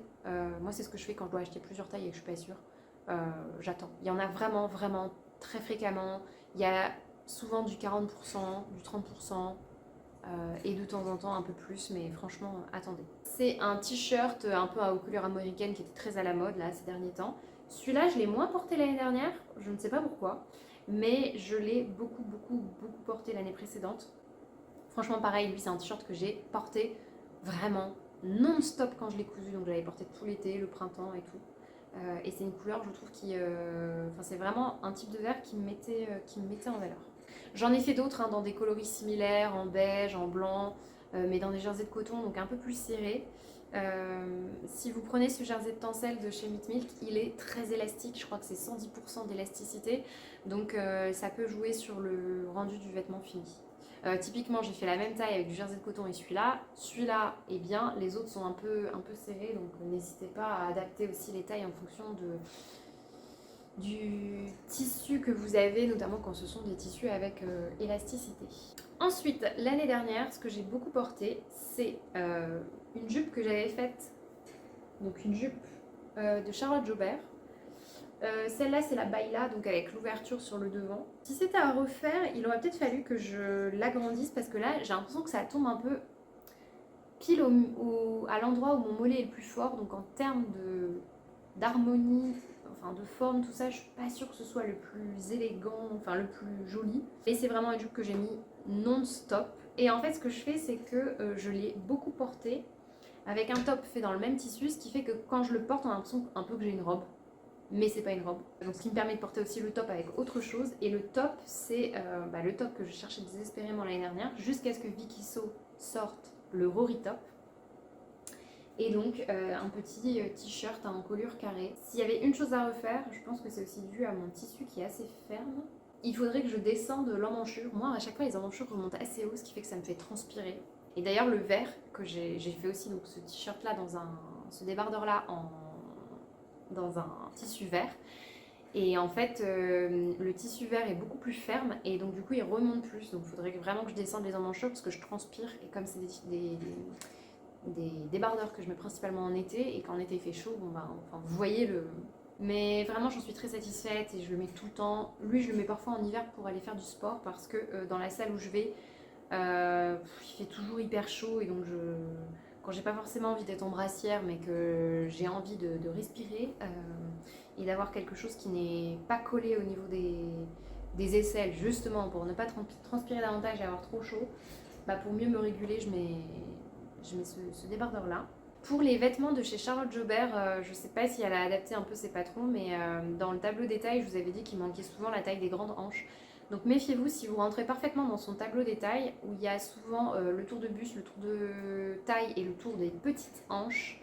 moi c'est ce que je fais quand je dois acheter plusieurs tailles et que je suis pas sûre. J'attends. Il y en a vraiment, vraiment très fréquemment. Il y a souvent du 40%, du 30% et de temps en temps un peu plus, mais franchement, attendez. C'est un t-shirt un peu aux couleurs américaines qui était très à la mode là ces derniers temps. Celui-là, je l'ai moins porté l'année dernière, je ne sais pas pourquoi, mais je l'ai beaucoup porté l'année précédente. Franchement pareil, lui c'est un t-shirt que j'ai porté vraiment non-stop quand je l'ai cousu, donc je l'avais porté tout l'été, le printemps et tout. Et c'est une couleur je trouve qui... Enfin c'est vraiment un type de vert qui me mettait en valeur. J'en ai fait d'autres hein, dans des coloris similaires, en beige, en blanc, mais dans des jerseys de coton, donc un peu plus serrés. Si vous prenez ce jersey de tencel de chez Meet Milk, il est très élastique, je crois que c'est 110% d'élasticité, donc ça peut jouer sur le rendu du vêtement fini. Typiquement j'ai fait la même taille avec du jersey de coton et celui-là est bien, les autres sont un peu serrés, donc n'hésitez pas à adapter aussi les tailles en fonction du tissu que vous avez, notamment quand ce sont des tissus avec élasticité. Ensuite, l'année dernière, ce que j'ai beaucoup porté, c'est une jupe que j'avais faite, donc une jupe de Charlotte Jobert, Celle-là, c'est la Baila, donc avec l'ouverture sur le devant. Si c'était à refaire, il aurait peut-être fallu que je l'agrandisse parce que là, j'ai l'impression que ça tombe un peu pile à l'endroit où mon mollet est le plus fort. Donc en termes d'harmonie, enfin de forme, tout ça, je suis pas sûre que ce soit le plus élégant, enfin le plus joli. Mais c'est vraiment un jupe que j'ai mis non-stop. Et en fait, ce que je fais, c'est que je l'ai beaucoup porté avec un top fait dans le même tissu, ce qui fait que quand je le porte, on a l'impression un peu que j'ai une robe. Mais c'est pas une robe. Donc ce qui me permet de porter aussi le top avec autre chose. Et le top, c'est le top que je cherchais désespérément l'année dernière, jusqu'à ce que Vicky So sorte le Rory Top. Et donc un petit t-shirt en colure carrée. S'il y avait une chose à refaire, je pense que c'est aussi dû à mon tissu qui est assez ferme. Il faudrait que je descende l'emmanchure. Moi, à chaque fois, les emmanchures remontent assez haut, ce qui fait que ça me fait transpirer. Et d'ailleurs, le vert que j'ai fait aussi, donc ce t-shirt-là, ce débardeur-là dans un tissu vert. Et en fait, le tissu vert est beaucoup plus ferme et donc du coup, il remonte plus. Donc il faudrait vraiment que je descende les emmanchures parce que je transpire. Et comme c'est des débardeurs que je mets principalement en été et qu'en été il fait chaud, bon bah, enfin, vous voyez le... Mais vraiment, j'en suis très satisfaite et je le mets tout le temps. Lui, je le mets parfois en hiver pour aller faire du sport parce que dans la salle où je vais, il fait toujours hyper chaud et donc quand j'ai pas forcément envie d'être en brassière mais que j'ai envie de respirer et d'avoir quelque chose qui n'est pas collé au niveau des aisselles justement pour ne pas transpirer davantage et avoir trop chaud, bah pour mieux me réguler je mets ce débardeur là. Pour les vêtements de chez Charlotte Jobert, je sais pas si elle a adapté un peu ses patrons mais dans le tableau détail je vous avais dit qu'il manquait souvent la taille des grandes hanches. Donc méfiez-vous si vous rentrez parfaitement dans son tableau des tailles où il y a souvent le tour de buste, le tour de taille et le tour des petites hanches.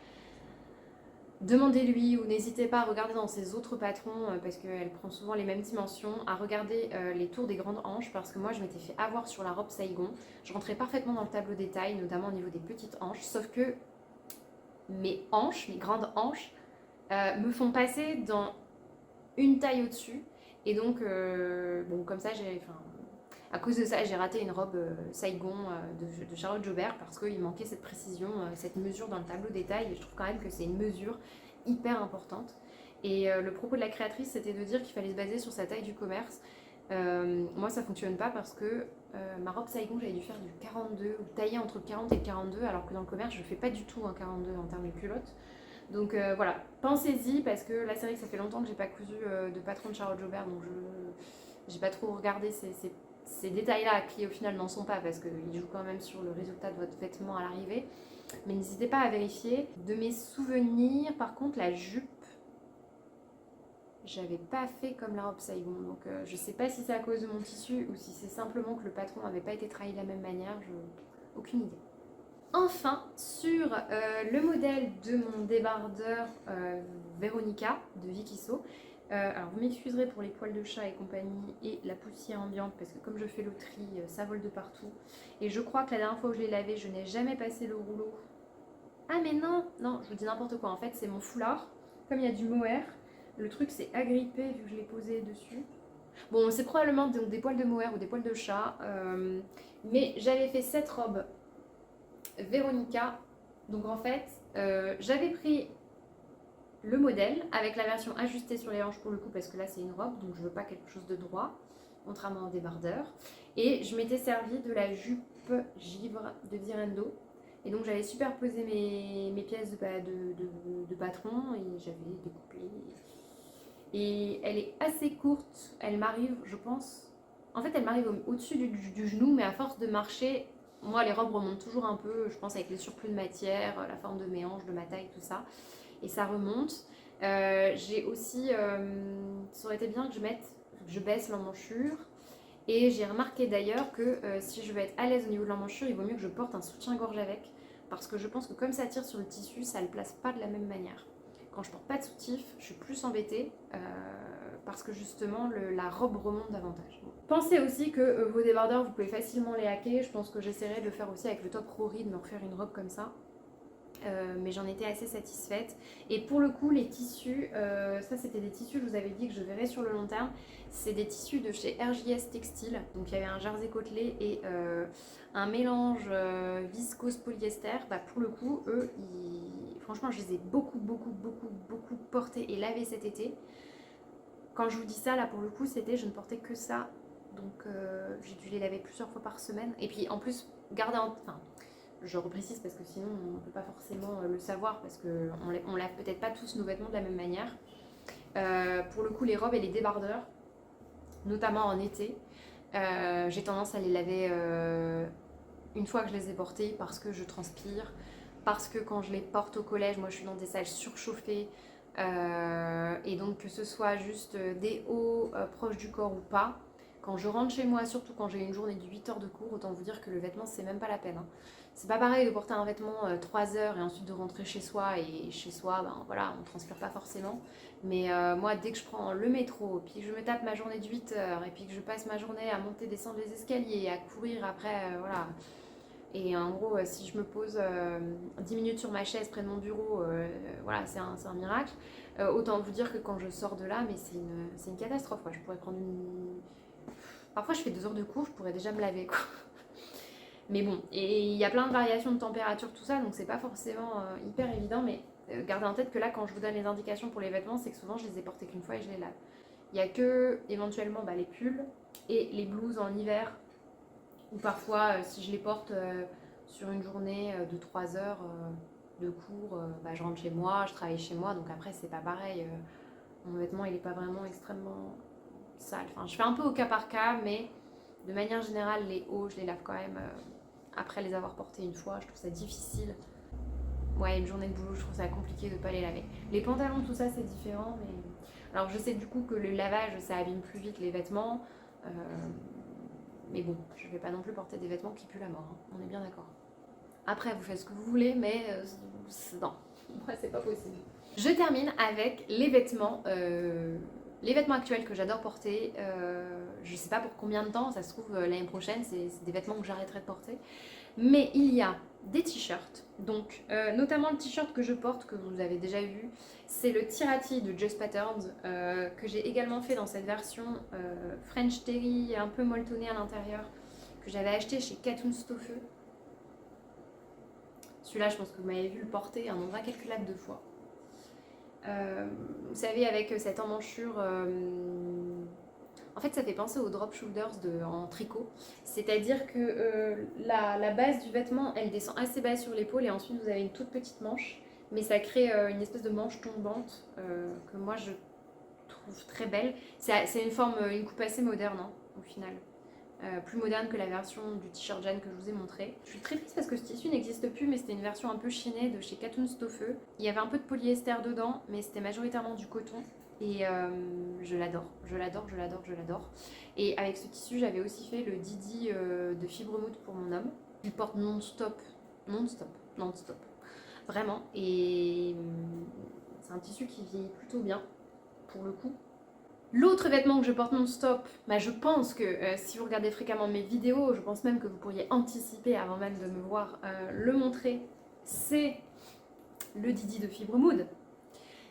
Demandez-lui ou n'hésitez pas à regarder dans ses autres patrons parce qu'elle prend souvent les mêmes dimensions, à regarder les tours des grandes hanches parce que moi je m'étais fait avoir sur la robe Saigon. Je rentrais parfaitement dans le tableau des tailles, notamment au niveau des petites hanches, sauf que mes grandes hanches, me font passer dans une taille au-dessus. Et donc, bon, comme ça, à cause de ça, j'ai raté une robe Saigon de Charlotte Jobert parce qu'il manquait cette précision, cette mesure dans le tableau détail. Et je trouve quand même que c'est une mesure hyper importante. Et le propos de la créatrice, c'était de dire qu'il fallait se baser sur sa taille du commerce. Moi, ça fonctionne pas parce que ma robe Saigon, j'avais dû faire du 42 ou tailler entre le 40 et le 42, alors que dans le commerce, je fais pas du tout un 42 en termes de culotte. Donc voilà, pensez-y parce que là c'est vrai que ça fait longtemps que j'ai pas cousu de patron de Charlotte Jobert, donc j'ai pas trop regardé ces détails-là qui au final n'en sont pas parce qu'ils jouent quand même sur le résultat de votre vêtement à l'arrivée. Mais n'hésitez pas à vérifier. De mes souvenirs, par contre, la jupe, j'avais pas fait comme la robe Saigon, donc je sais pas si c'est à cause de mon tissu ou si c'est simplement que le patron n'avait pas été travaillé de la même manière, aucune idée. Enfin, sur le modèle de mon débardeur Veronica de Vicky So, alors vous m'excuserez pour les poils de chat et compagnie et la poussière ambiante parce que comme je fais le tri, ça vole de partout. Et je crois que la dernière fois où je l'ai lavé, je n'ai jamais passé le rouleau. Ah mais non, je vous dis n'importe quoi, en fait c'est mon foulard. Comme il y a du mohair, le truc s'est agrippé vu que je l'ai posé dessus. Bon, c'est probablement donc des poils de mohair ou des poils de chat, mais j'avais fait cette robe Veronica. Donc en fait, j'avais pris le modèle avec la version ajustée sur les hanches pour le coup parce que là c'est une robe donc je veux pas quelque chose de droit contrairement au débardeur, et je m'étais servi de la jupe givre de Direndo et donc j'avais superposé mes pièces de patron et j'avais découpé et elle est assez courte, elle m'arrive je pense, en fait elle m'arrive au-dessus du genou mais à force de marcher, moi les robes remontent toujours un peu, je pense avec les surplus de matière, la forme de mes hanches, de ma taille, tout ça. Et ça remonte. J'ai aussi, ça aurait été bien que je baisse l'emmanchure. Et j'ai remarqué d'ailleurs que si je veux être à l'aise au niveau de l'emmanchure, il vaut mieux que je porte un soutien-gorge avec. Parce que je pense que comme ça tire sur le tissu, ça ne le place pas de la même manière. Quand je porte pas de soutif, je suis plus embêtée parce que justement la robe remonte davantage. Pensez aussi que vos débardeurs, vous pouvez facilement les hacker. Je pense que j'essaierai de le faire aussi avec le top Rory, de me refaire une robe comme ça. Mais j'en étais assez satisfaite. Et pour le coup, les tissus, ça c'était des tissus, je vous avais dit que je verrais sur le long terme. C'est des tissus de chez RJS Textile. Donc il y avait un jersey côtelé et un mélange viscose polyester. Bah, pour le coup, franchement, je les ai beaucoup portés et lavés cet été. Quand je vous dis ça, là pour le coup, c'était je ne portais que ça. Donc j'ai dû les laver plusieurs fois par semaine. Et puis en plus, garder en... Enfin, je reprécise parce que sinon on ne peut pas forcément le savoir parce qu'on lave peut-être pas tous nos vêtements de la même manière. Pour le coup, les robes et les débardeurs, notamment en été, j'ai tendance à les laver une fois que je les ai portés parce que je transpire, parce que quand je les porte au collège, moi je suis dans des salles surchauffées, et donc que ce soit juste des hauts proches du corps ou pas, quand je rentre chez moi, surtout quand j'ai une journée de 8 heures de cours, autant vous dire que le vêtement c'est même pas la peine, hein. C'est pas pareil de porter un vêtement 3 heures et ensuite de rentrer chez soi, et chez soi, ben voilà, on transpire pas forcément. Mais moi, dès que je prends le métro, puis que je me tape ma journée de 8 heures, et puis que je passe ma journée à monter, descendre les escaliers, à courir après, voilà. Et en gros, si je me pose 10 minutes sur ma chaise près de mon bureau, voilà, c'est un miracle. Autant vous dire que quand je sors de là, mais c'est une catastrophe, quoi. Je pourrais prendre une... Parfois, je fais 2 heures de cours, je pourrais déjà me laver, quoi. Mais bon, et il y a plein de variations de température, tout ça, donc c'est pas forcément hyper évident, mais gardez en tête que là, quand je vous donne les indications pour les vêtements, c'est que souvent je les ai portés qu'une fois et je les lave. Il n'y a que éventuellement les pulls et les blouses en hiver, ou parfois si je les porte sur une journée de 3 heures de cours, je rentre chez moi, je travaille chez moi, donc après c'est pas pareil. Mon vêtement il est pas vraiment extrêmement sale. Enfin, je fais un peu au cas par cas, mais de manière générale, les hauts, je les lave quand même après les avoir portés une fois. Je trouve ça difficile. Ouais, une journée de boulot, je trouve ça compliqué de ne pas les laver. Les pantalons, tout ça, c'est différent. Mais... Alors, je sais du coup que le lavage, ça abîme plus vite les vêtements. Mais bon, je ne vais pas non plus porter des vêtements qui puent la mort, hein. On est bien d'accord. Après, vous faites ce que vous voulez, mais non, moi, c'est pas possible. Je termine avec les vêtements. Les vêtements actuels que j'adore porter, je sais pas pour combien de temps, ça se trouve l'année prochaine, c'est des vêtements que j'arrêterai de porter. Mais il y a des t-shirts, donc notamment le t-shirt que je porte, que vous avez déjà vu, c'est le Tirati de Just Patterns, que j'ai également fait dans cette version French Terry, un peu molletonné à l'intérieur, que j'avais acheté chez Katoon Stoffe. Celui-là, je pense que vous m'avez vu le porter un nombre incalculable de fois. Vous savez, avec cette emmanchure, en fait ça fait penser aux drop shoulders en tricot, c'est-à-dire que la base du vêtement elle descend assez bas sur l'épaule et ensuite vous avez une toute petite manche, mais ça crée une espèce de manche tombante que moi je trouve très belle. C'est une forme, une coupe assez moderne, hein, au final. Plus moderne que la version du t-shirt Jeanne que je vous ai montré. Je suis très triste parce que ce tissu n'existe plus, mais c'était une version un peu chinée de chez Katoon Stoffe. Il y avait un peu de polyester dedans, mais c'était majoritairement du coton. Et je l'adore, je l'adore, je l'adore, je l'adore. Et avec ce tissu, j'avais aussi fait le Didi de fibre mousse pour mon homme. Il porte non-stop, non-stop, non-stop. Vraiment. Et c'est un tissu qui vieillit plutôt bien, pour le coup. L'autre vêtement que je porte non-stop, je pense que si vous regardez fréquemment mes vidéos, je pense même que vous pourriez anticiper avant même de me voir le montrer, c'est le Didi de fibre mood.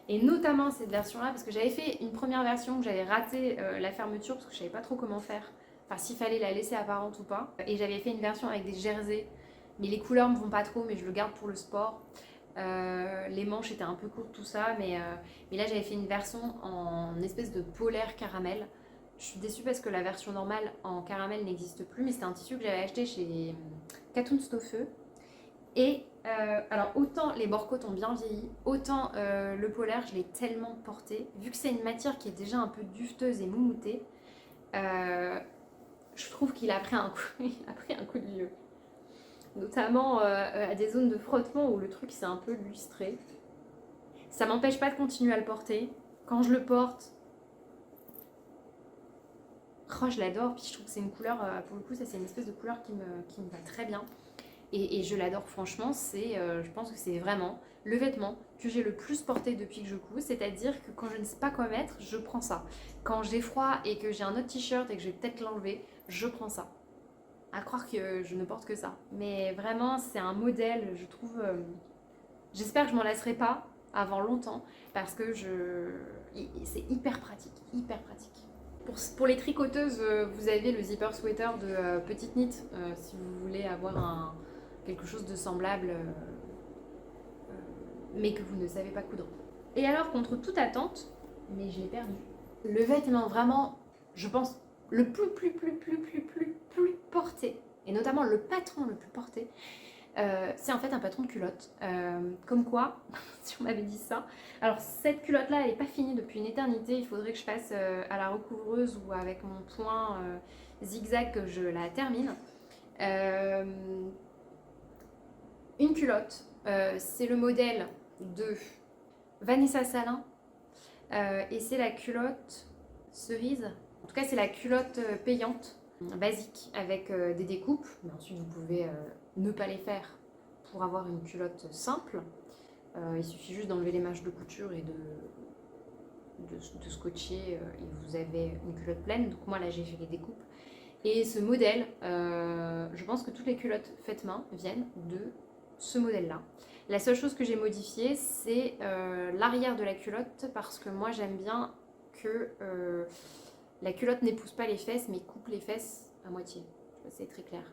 Et notamment cette version-là, parce que j'avais fait une première version où j'avais raté la fermeture parce que je savais pas trop comment faire, enfin s'il fallait la laisser apparente ou pas. Et j'avais fait une version avec des jerseys, mais les couleurs me vont pas trop, mais je le garde pour le sport. Les manches étaient un peu courtes, tout ça, mais là j'avais fait une version en espèce de polaire caramel. Je suis déçue parce que la version normale en caramel n'existe plus, mais c'était un tissu que j'avais acheté chez Katoon Stoffe. Et alors autant les bords coton ont bien vieilli, autant le polaire je l'ai tellement porté. Vu que c'est une matière qui est déjà un peu duveteuse et moumoutée, je trouve qu'il a pris un coup, il a pris un coup de vieux. Notamment à des zones de frottement où le truc s'est un peu lustré. Ça m'empêche pas de continuer à le porter. Quand je le porte, oh, je l'adore. Puis je trouve que c'est une couleur, pour le coup, ça c'est une espèce de couleur qui me va très bien. Et je l'adore franchement. Je pense que c'est vraiment le vêtement que j'ai le plus porté depuis que je couds. C'est-à-dire que quand je ne sais pas quoi mettre, je prends ça. Quand j'ai froid et que j'ai un autre t-shirt et que je vais peut-être l'enlever, je prends ça. À croire que je ne porte que ça. Mais vraiment, c'est un modèle, je trouve... J'espère que je m'en lasserai pas avant longtemps, parce que c'est hyper pratique, hyper pratique. Pour les tricoteuses, vous avez le zipper sweater de Petite Knit, si vous voulez avoir quelque chose de semblable, mais que vous ne savez pas coudre. Et alors, contre toute attente, mais je l'ai perdu. Le vêtement vraiment, je pense, le plus porté, et notamment le patron le plus porté, c'est en fait un patron de culotte. Comme quoi, si on m'avait dit ça. Alors cette culotte là elle n'est pas finie depuis une éternité, il faudrait que je fasse à la recouvreuse ou avec mon point zigzag que je la termine. Une culotte, c'est le modèle de Vanessa Salin et c'est la culotte cerise. En tout cas c'est la culotte payante, basique, avec des découpes. Mais ensuite vous pouvez ne pas les faire pour avoir une culotte simple. Il suffit juste d'enlever les manches de couture et de scotcher et vous avez une culotte pleine. Donc moi là j'ai fait les découpes. Et ce modèle, je pense que toutes les culottes faites main viennent de ce modèle-là. La seule chose que j'ai modifiée, c'est l'arrière de la culotte parce que moi j'aime bien que la culotte n'épouse pas les fesses mais coupe les fesses à moitié. C'est très clair.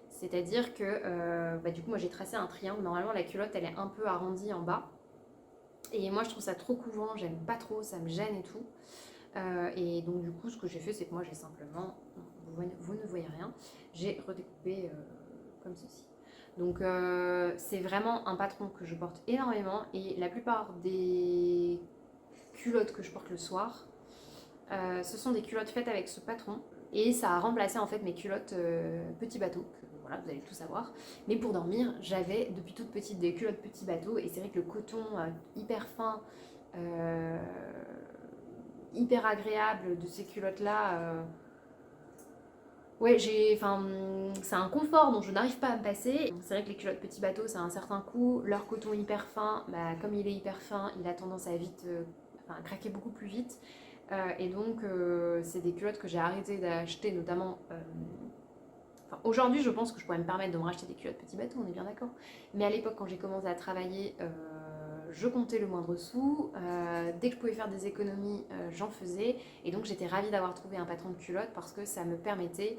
C'est-à-dire que du coup moi j'ai tracé un triangle. Normalement la culotte elle est un peu arrondie en bas. Et moi je trouve ça trop couvrant, j'aime pas trop, ça me gêne et tout. Et donc du coup ce que j'ai fait c'est que moi j'ai simplement, vous ne voyez rien, j'ai redécoupé comme ceci. Donc c'est vraiment un patron que je porte énormément et la plupart des culottes que je porte le soir, ce sont des culottes faites avec ce patron et ça a remplacé en fait mes culottes petit bateau, que voilà vous allez tout savoir. Mais pour dormir j'avais depuis toute petite des culottes petit bateau et c'est vrai que le coton hyper fin, hyper agréable de ces culottes là, ouais, c'est un confort dont je n'arrive pas à me passer. C'est vrai que les culottes petit bateau, ça a un certain coût. Leur coton hyper fin, comme il est hyper fin, il a tendance à à craquer beaucoup plus vite. Et donc, c'est des culottes que j'ai arrêté d'acheter, notamment. Aujourd'hui, je pense que je pourrais me permettre de me racheter des culottes petit bateau, on est bien d'accord. Mais à l'époque, quand j'ai commencé à travailler, je comptais le moindre sou. Dès que je pouvais faire des économies, j'en faisais. Et donc j'étais ravie d'avoir trouvé un patron de culotte parce que ça me permettait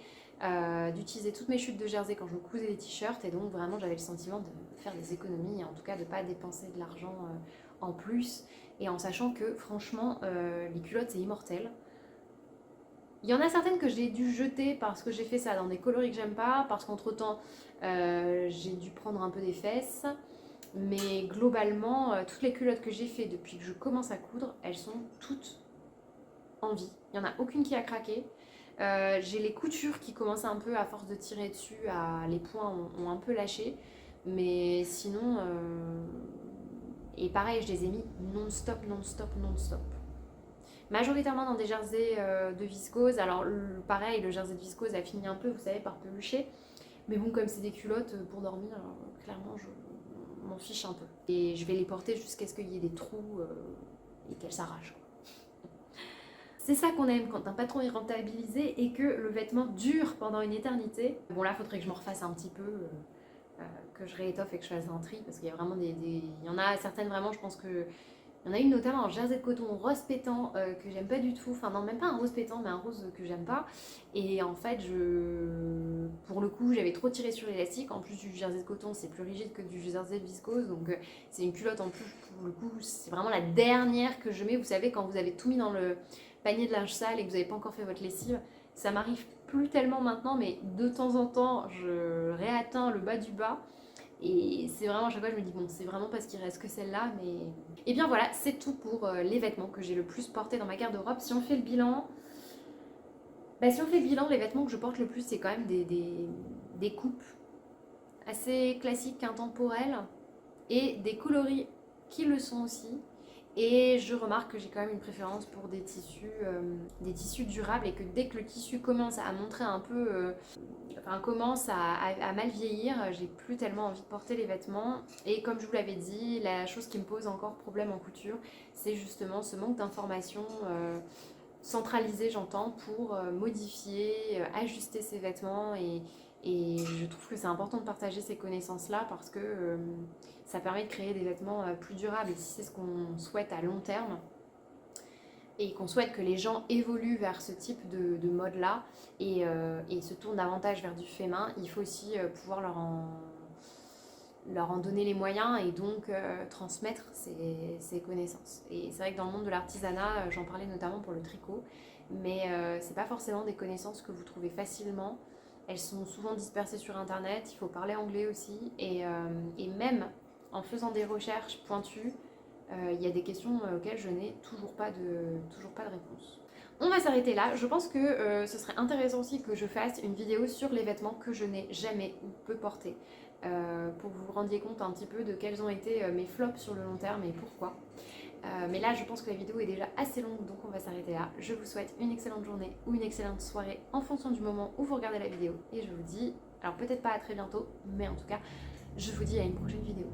d'utiliser toutes mes chutes de jersey quand je me cousais des t-shirts. Et donc vraiment j'avais le sentiment de faire des économies et en tout cas de ne pas dépenser de l'argent en plus. Et en sachant que franchement les culottes c'est immortel. Il y en a certaines que j'ai dû jeter parce que j'ai fait ça dans des coloris que j'aime pas, parce qu'entre temps j'ai dû prendre un peu des fesses. Mais globalement, toutes les culottes que j'ai fait depuis que je commence à coudre, elles sont toutes en vie. Il n'y en a aucune qui a craqué. J'ai les coutures qui commencent un peu, à force de tirer dessus, les points ont un peu lâché. Mais sinon, et pareil, je les ai mis non-stop, non-stop, non-stop. Majoritairement dans des jerseys de viscose. Alors pareil, le jersey de viscose a fini un peu, vous savez, par pelucher. Mais bon, comme c'est des culottes pour dormir, clairement, je m'en fiche un peu. Et je vais les porter jusqu'à ce qu'il y ait des trous et qu'elles s'arrachent. C'est ça qu'on aime quand un patron est rentabilisé et que le vêtement dure pendant une éternité. Bon là, il faudrait que je me refasse un petit peu, que je réétoffe et que je fasse un tri parce qu'il y a vraiment il y en a certaines vraiment, je pense que... Il y en a une notamment en jersey de coton rose pétant que j'aime pas du tout. Enfin non, même pas un rose pétant, mais un rose que j'aime pas. Et en fait, pour le coup, j'avais trop tiré sur l'élastique. En plus du jersey de coton, c'est plus rigide que du jersey de viscose. Donc c'est une culotte en plus, pour le coup, c'est vraiment la dernière que je mets. Vous savez, quand vous avez tout mis dans le panier de linge sale et que vous n'avez pas encore fait votre lessive, ça m'arrive plus tellement maintenant, mais de temps en temps, je réatteins le bas du bas. Et c'est vraiment, à chaque fois, je me dis, bon, c'est vraiment parce qu'il reste que celle-là, mais... Et bien voilà, c'est tout pour les vêtements que j'ai le plus porté dans ma garde-robe. Si on fait le bilan, les vêtements que je porte le plus, c'est quand même des coupes assez classiques, intemporelles, et des coloris qui le sont aussi. Et je remarque que j'ai quand même une préférence pour des tissus durables et que dès que le tissu commence à montrer un peu, commence à mal vieillir, j'ai plus tellement envie de porter les vêtements. Et comme je vous l'avais dit, la chose qui me pose encore problème en couture, c'est justement ce manque d'informations centralisées, j'entends, pour modifier, ajuster ces vêtements. Et je trouve que c'est important de partager ces connaissances-là parce que ça permet de créer des vêtements plus durables. Et si c'est ce qu'on souhaite à long terme et qu'on souhaite que les gens évoluent vers ce type de mode-là et se tournent davantage vers du fait main, il faut aussi pouvoir leur en donner les moyens et donc transmettre ces connaissances. Et c'est vrai que dans le monde de l'artisanat, j'en parlais notamment pour le tricot, mais c'est pas forcément des connaissances que vous trouvez facilement. Elles sont souvent dispersées sur internet, il faut parler anglais aussi, et même en faisant des recherches pointues, il y a des questions auxquelles je n'ai toujours pas de réponse. On va s'arrêter là. Je pense que ce serait intéressant aussi que je fasse une vidéo sur les vêtements que je n'ai jamais ou peu portés, pour que vous vous rendiez compte un petit peu de quels ont été mes flops sur le long terme et pourquoi. Mais là, je pense que la vidéo est déjà assez longue, donc on va s'arrêter là. Je vous souhaite une excellente journée ou une excellente soirée en fonction du moment où vous regardez la vidéo. Et je vous dis, alors peut-être pas à très bientôt, mais en tout cas, je vous dis à une prochaine vidéo.